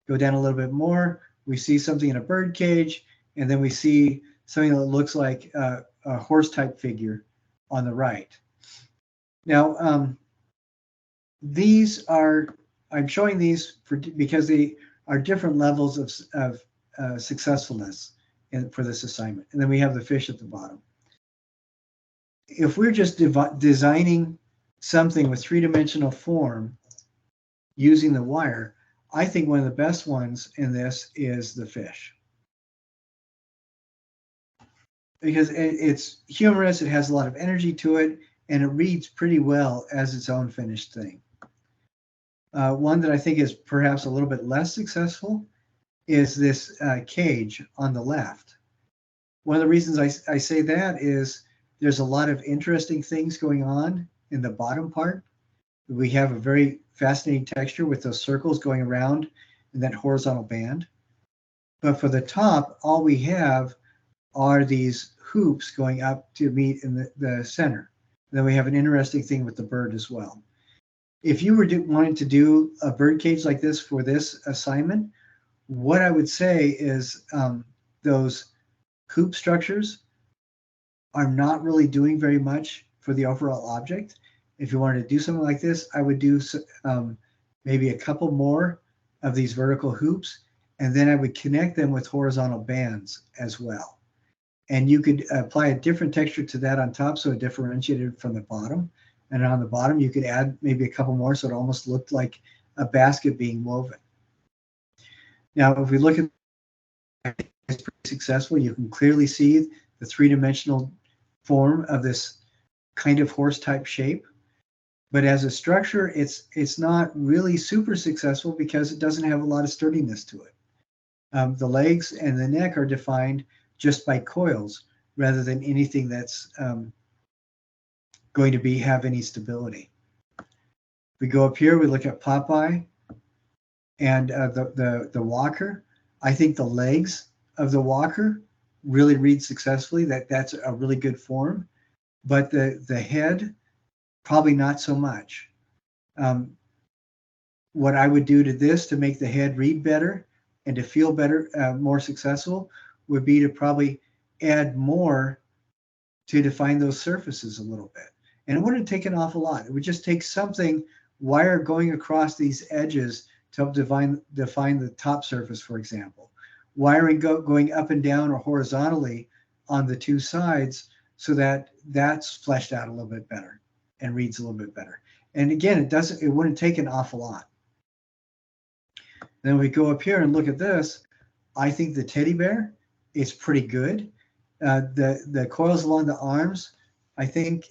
Go down a little bit more, we see something in a bird cage, and then we see something that looks like a horse-type figure on the right. Now, these are, I'm showing these because they are different levels of successfulness for this assignment. And then we have the fish at the bottom. If we're just designing something with three-dimensional form using the wire, I think one of the best ones in this is the fish. Because it's humorous, it has a lot of energy to it, and it reads pretty well as its own finished thing. One that I think is perhaps a little bit less successful is this cage on the left. One of the reasons I say that is there's a lot of interesting things going on in the bottom part. We have a very fascinating texture with those circles going around in that horizontal band. But for the top, all we have are these hoops going up to meet in the center. And then we have an interesting thing with the bird as well. If you were wanting to do a bird cage like this for this assignment, what I would say is those hoop structures are not really doing very much for the overall object. If you wanted to do something like this, I would do maybe a couple more of these vertical hoops, and then I would connect them with horizontal bands as well. And you could apply a different texture to that on top, so it differentiated from the bottom. And on the bottom, you could add maybe a couple more so it almost looked like a basket being woven. Now, if we look at it, it's pretty successful. You can clearly see the three-dimensional form of this kind of horse type shape. But as a structure, it's not really super successful because it doesn't have a lot of sturdiness to it. The legs and the neck are defined just by coils rather than anything that's going to have any stability. We go up here, we look at Popeye and the walker. I think the legs of the walker really read successfully. That's a really good form, but the head, probably not so much. What I would do to this to make the head read better and to feel better, more successful, would be to probably add more to define those surfaces a little bit. And it wouldn't take an awful lot. It would just take something, wire going across these edges to help define the top surface, for example. Wiring going up and down or horizontally on the two sides so that that's fleshed out a little bit better and reads a little bit better. And again, it wouldn't take an awful lot. Then we go up here and look at this. I think the teddy bear is pretty good. The coils along the arms, I think,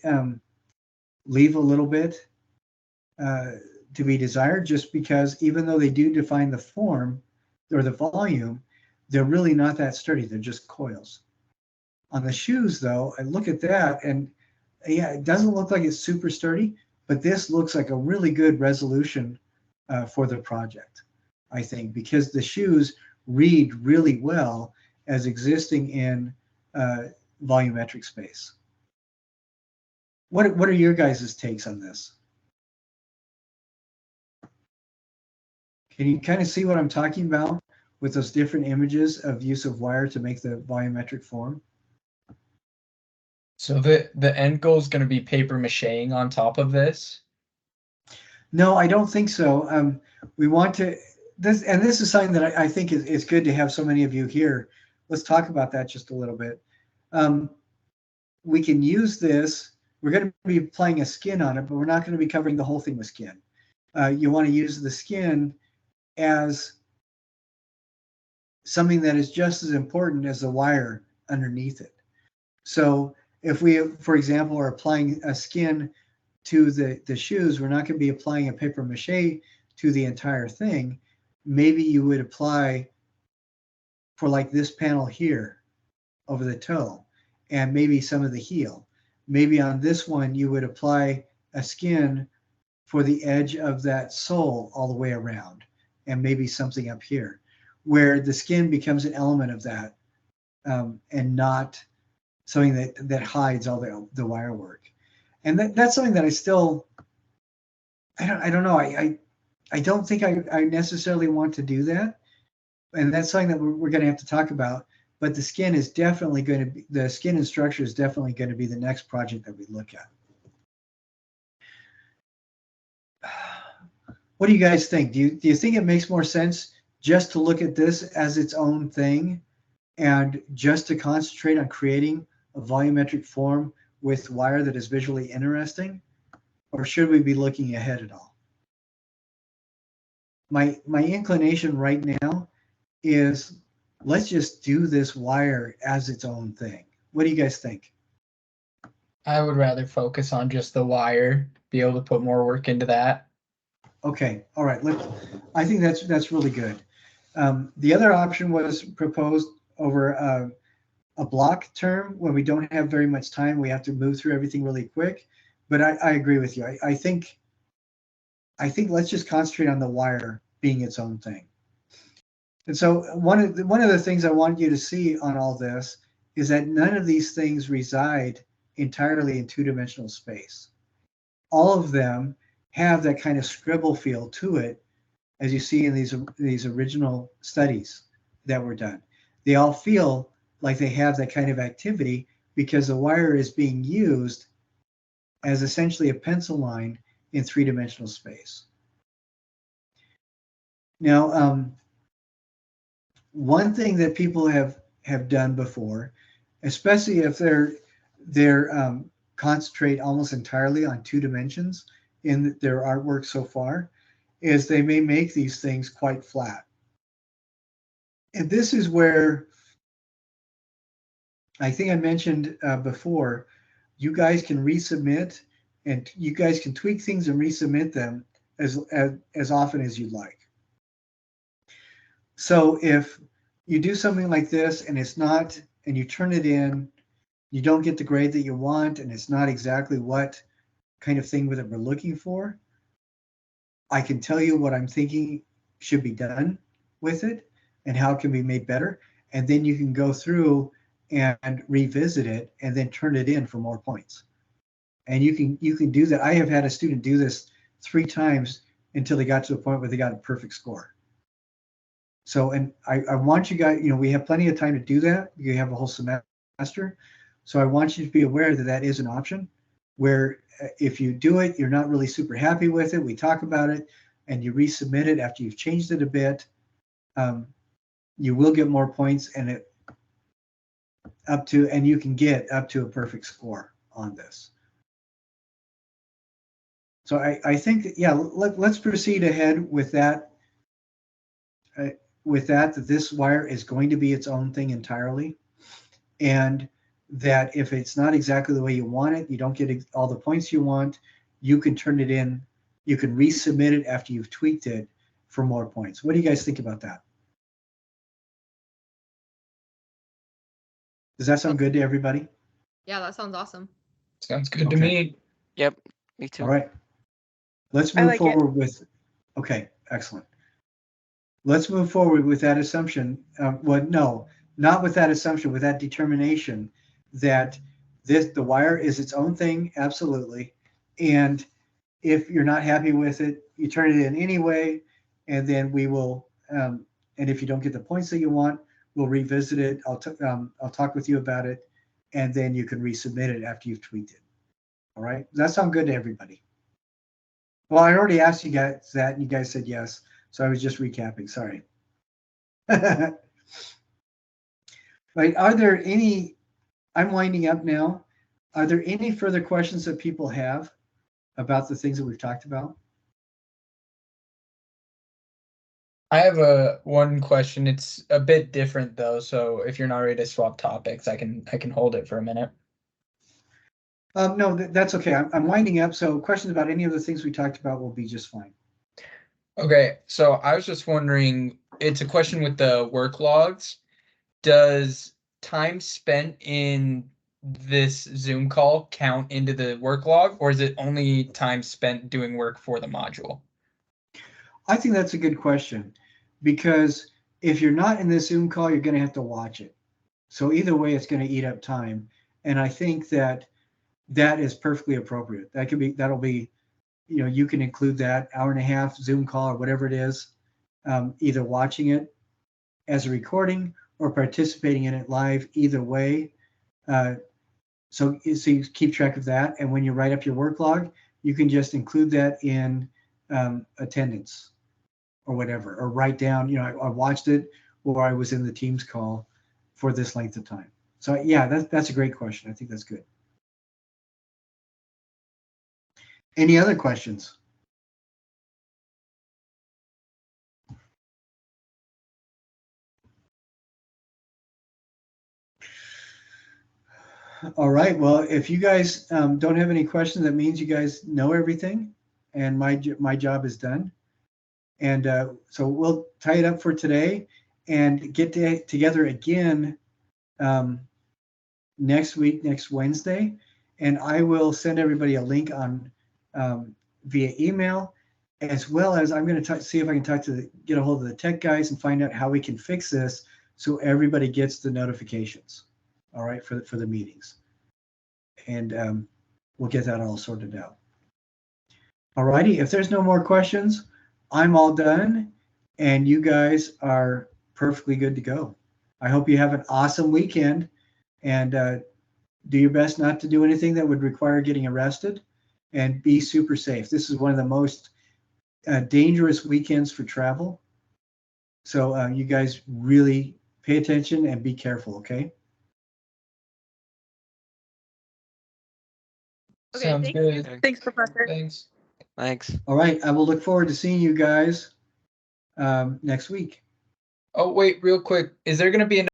leave a little bit to be desired, just because even though they do define the form or the volume, they're really not that sturdy. They're just coils. On the shoes, though, I look at that and yeah, it doesn't look like it's super sturdy, but this looks like a really good resolution for the project, I think, because the shoes read really well as existing in volumetric space. What are your guys' takes on this? Can you kind of see what I'm talking about with those different images of use of wire to make the volumetric form? So the end goal is going to be paper macheing on top of this? No, I don't think so. We want to, this is something that I think is good to have so many of you here. Let's talk about that just a little bit. We can use this. We're going to be applying a skin on it, but we're not going to be covering the whole thing with skin. You want to use the skin as something that is just as important as the wire underneath it. So if we, for example, are applying a skin to the shoes, we're not going to be applying a paper mache to the entire thing. Maybe you would apply for like this panel here over the toe and maybe some of the heel. Maybe on this one, you would apply a skin for the edge of that sole all the way around, and maybe something up here where the skin becomes an element of that and not something that hides all the wire work. And that's something that I still, I don't know. I don't think I necessarily want to do that. And that's something that we're going to have to talk about. But the skin is definitely going to be, the skin and structure is definitely going to be the next project that we look at. What do you guys think? Do you think it makes more sense just to look at this as its own thing and just to concentrate on creating a volumetric form with wire that is visually interesting? Or should we be looking ahead at all? My inclination right now is let's just do this wire as its own thing. What do you guys think? I would rather focus on just the wire, be able to put more work into that. Okay, all right. I think that's really good. The other option was proposed over a block term. When we don't have very much time, we have to move through everything really quick. But I agree with you. I think let's just concentrate on the wire being its own thing. And so one of the things I want you to see on all this is that none of these things reside entirely in two-dimensional space. All of them have that kind of scribble feel to it, as you see in these original studies that were done. They all feel like they have that kind of activity because the wire is being used as essentially a pencil line in three-dimensional space. Now, one thing that people have done before, especially if they're concentrate almost entirely on 2 dimensions in their artwork so far, is they may make these things quite flat. And this is where I think I mentioned before, you guys can resubmit and you guys can tweak things and resubmit them as often as you'd like. So if you do something like this and it's not, and you turn it in, you don't get the grade that you want, and it's not exactly what kind of thing that we're looking for, I can tell you what I'm thinking should be done with it and how it can be made better. And then you can go through and revisit it and then turn it in for more points. And you can do that. I have had a student do this 3 times until they got to the point where they got a perfect score. So, and I want you guys, we have plenty of time to do that. You have a whole semester. So I want you to be aware that that is an option where if you do it, you're not really super happy with it. We talk about it and you resubmit it after you've changed it a bit. You will get more points and you can get up to a perfect score on this. So I think, yeah, let's proceed ahead with that. That this wire is going to be its own thing entirely, and that if it's not exactly the way you want it, you don't get all the points you want, you can turn it in, you can resubmit it after you've tweaked it for more points. What do you guys think about that? Does that sound good to everybody? Yeah, that sounds awesome. Sounds good to Okay. me. Yep, me too. All right. Let's I move like it. forward with, okay, excellent. Let's move forward with that assumption. Well, no, not with that assumption, with that determination that the wire is its own thing, absolutely. And if you're not happy with it, you turn it in anyway, and then we will, and if you don't get the points that you want, we'll revisit it. I'll talk with you about it, and then you can resubmit it after you've tweaked it. All right, does that sound good to everybody? Well, I already asked you guys that, and you guys said yes. So I was just recapping, sorry. Right, are there any, I'm winding up now. Are there any further questions that people have about the things that we've talked about? I have one question. It's a bit different though, so if you're not ready to swap topics, I can hold it for a minute. No, that's okay. I'm winding up. So questions about any of the things we talked about will be just fine. Okay, so I was just wondering, it's a question with the work logs. Does time spent in this Zoom call count into the work log, or is it only time spent doing work for the module? I think that's a good question, because if you're not in this Zoom call, you're going to have to watch it. So either way, it's going to eat up time. And I think that is perfectly appropriate. That'll be, you can include that 1.5 Zoom call or whatever it is, either watching it as a recording or participating in it live, either way. So you keep track of that. And when you write up your work log, you can just include that in attendance or whatever, or write down, I watched it or I was in the Teams call for this length of time. So yeah, that's a great question. I think that's good. Any other questions? All right. Well, if you guys don't have any questions, that means you guys know everything, and my job is done. And so we'll tie it up for today and get together again next week, next Wednesday. And I will send everybody a link on via email, as well as I'm going to see if I can get a hold of the tech guys and find out how we can fix this so everybody gets the notifications. All right, for the meetings, and we'll get that all sorted out. All righty, if there's no more questions, I'm all done, and you guys are perfectly good to go. I hope you have an awesome weekend, and do your best not to do anything that would require getting arrested, and be super safe. This is one of the most dangerous weekends for travel, so you guys really pay attention and be careful, okay? Okay, Sounds thank good. you. Thanks, Professor. Thanks. Thanks. All right, I will look forward to seeing you guys next week. Oh, wait, real quick. Is there going to be an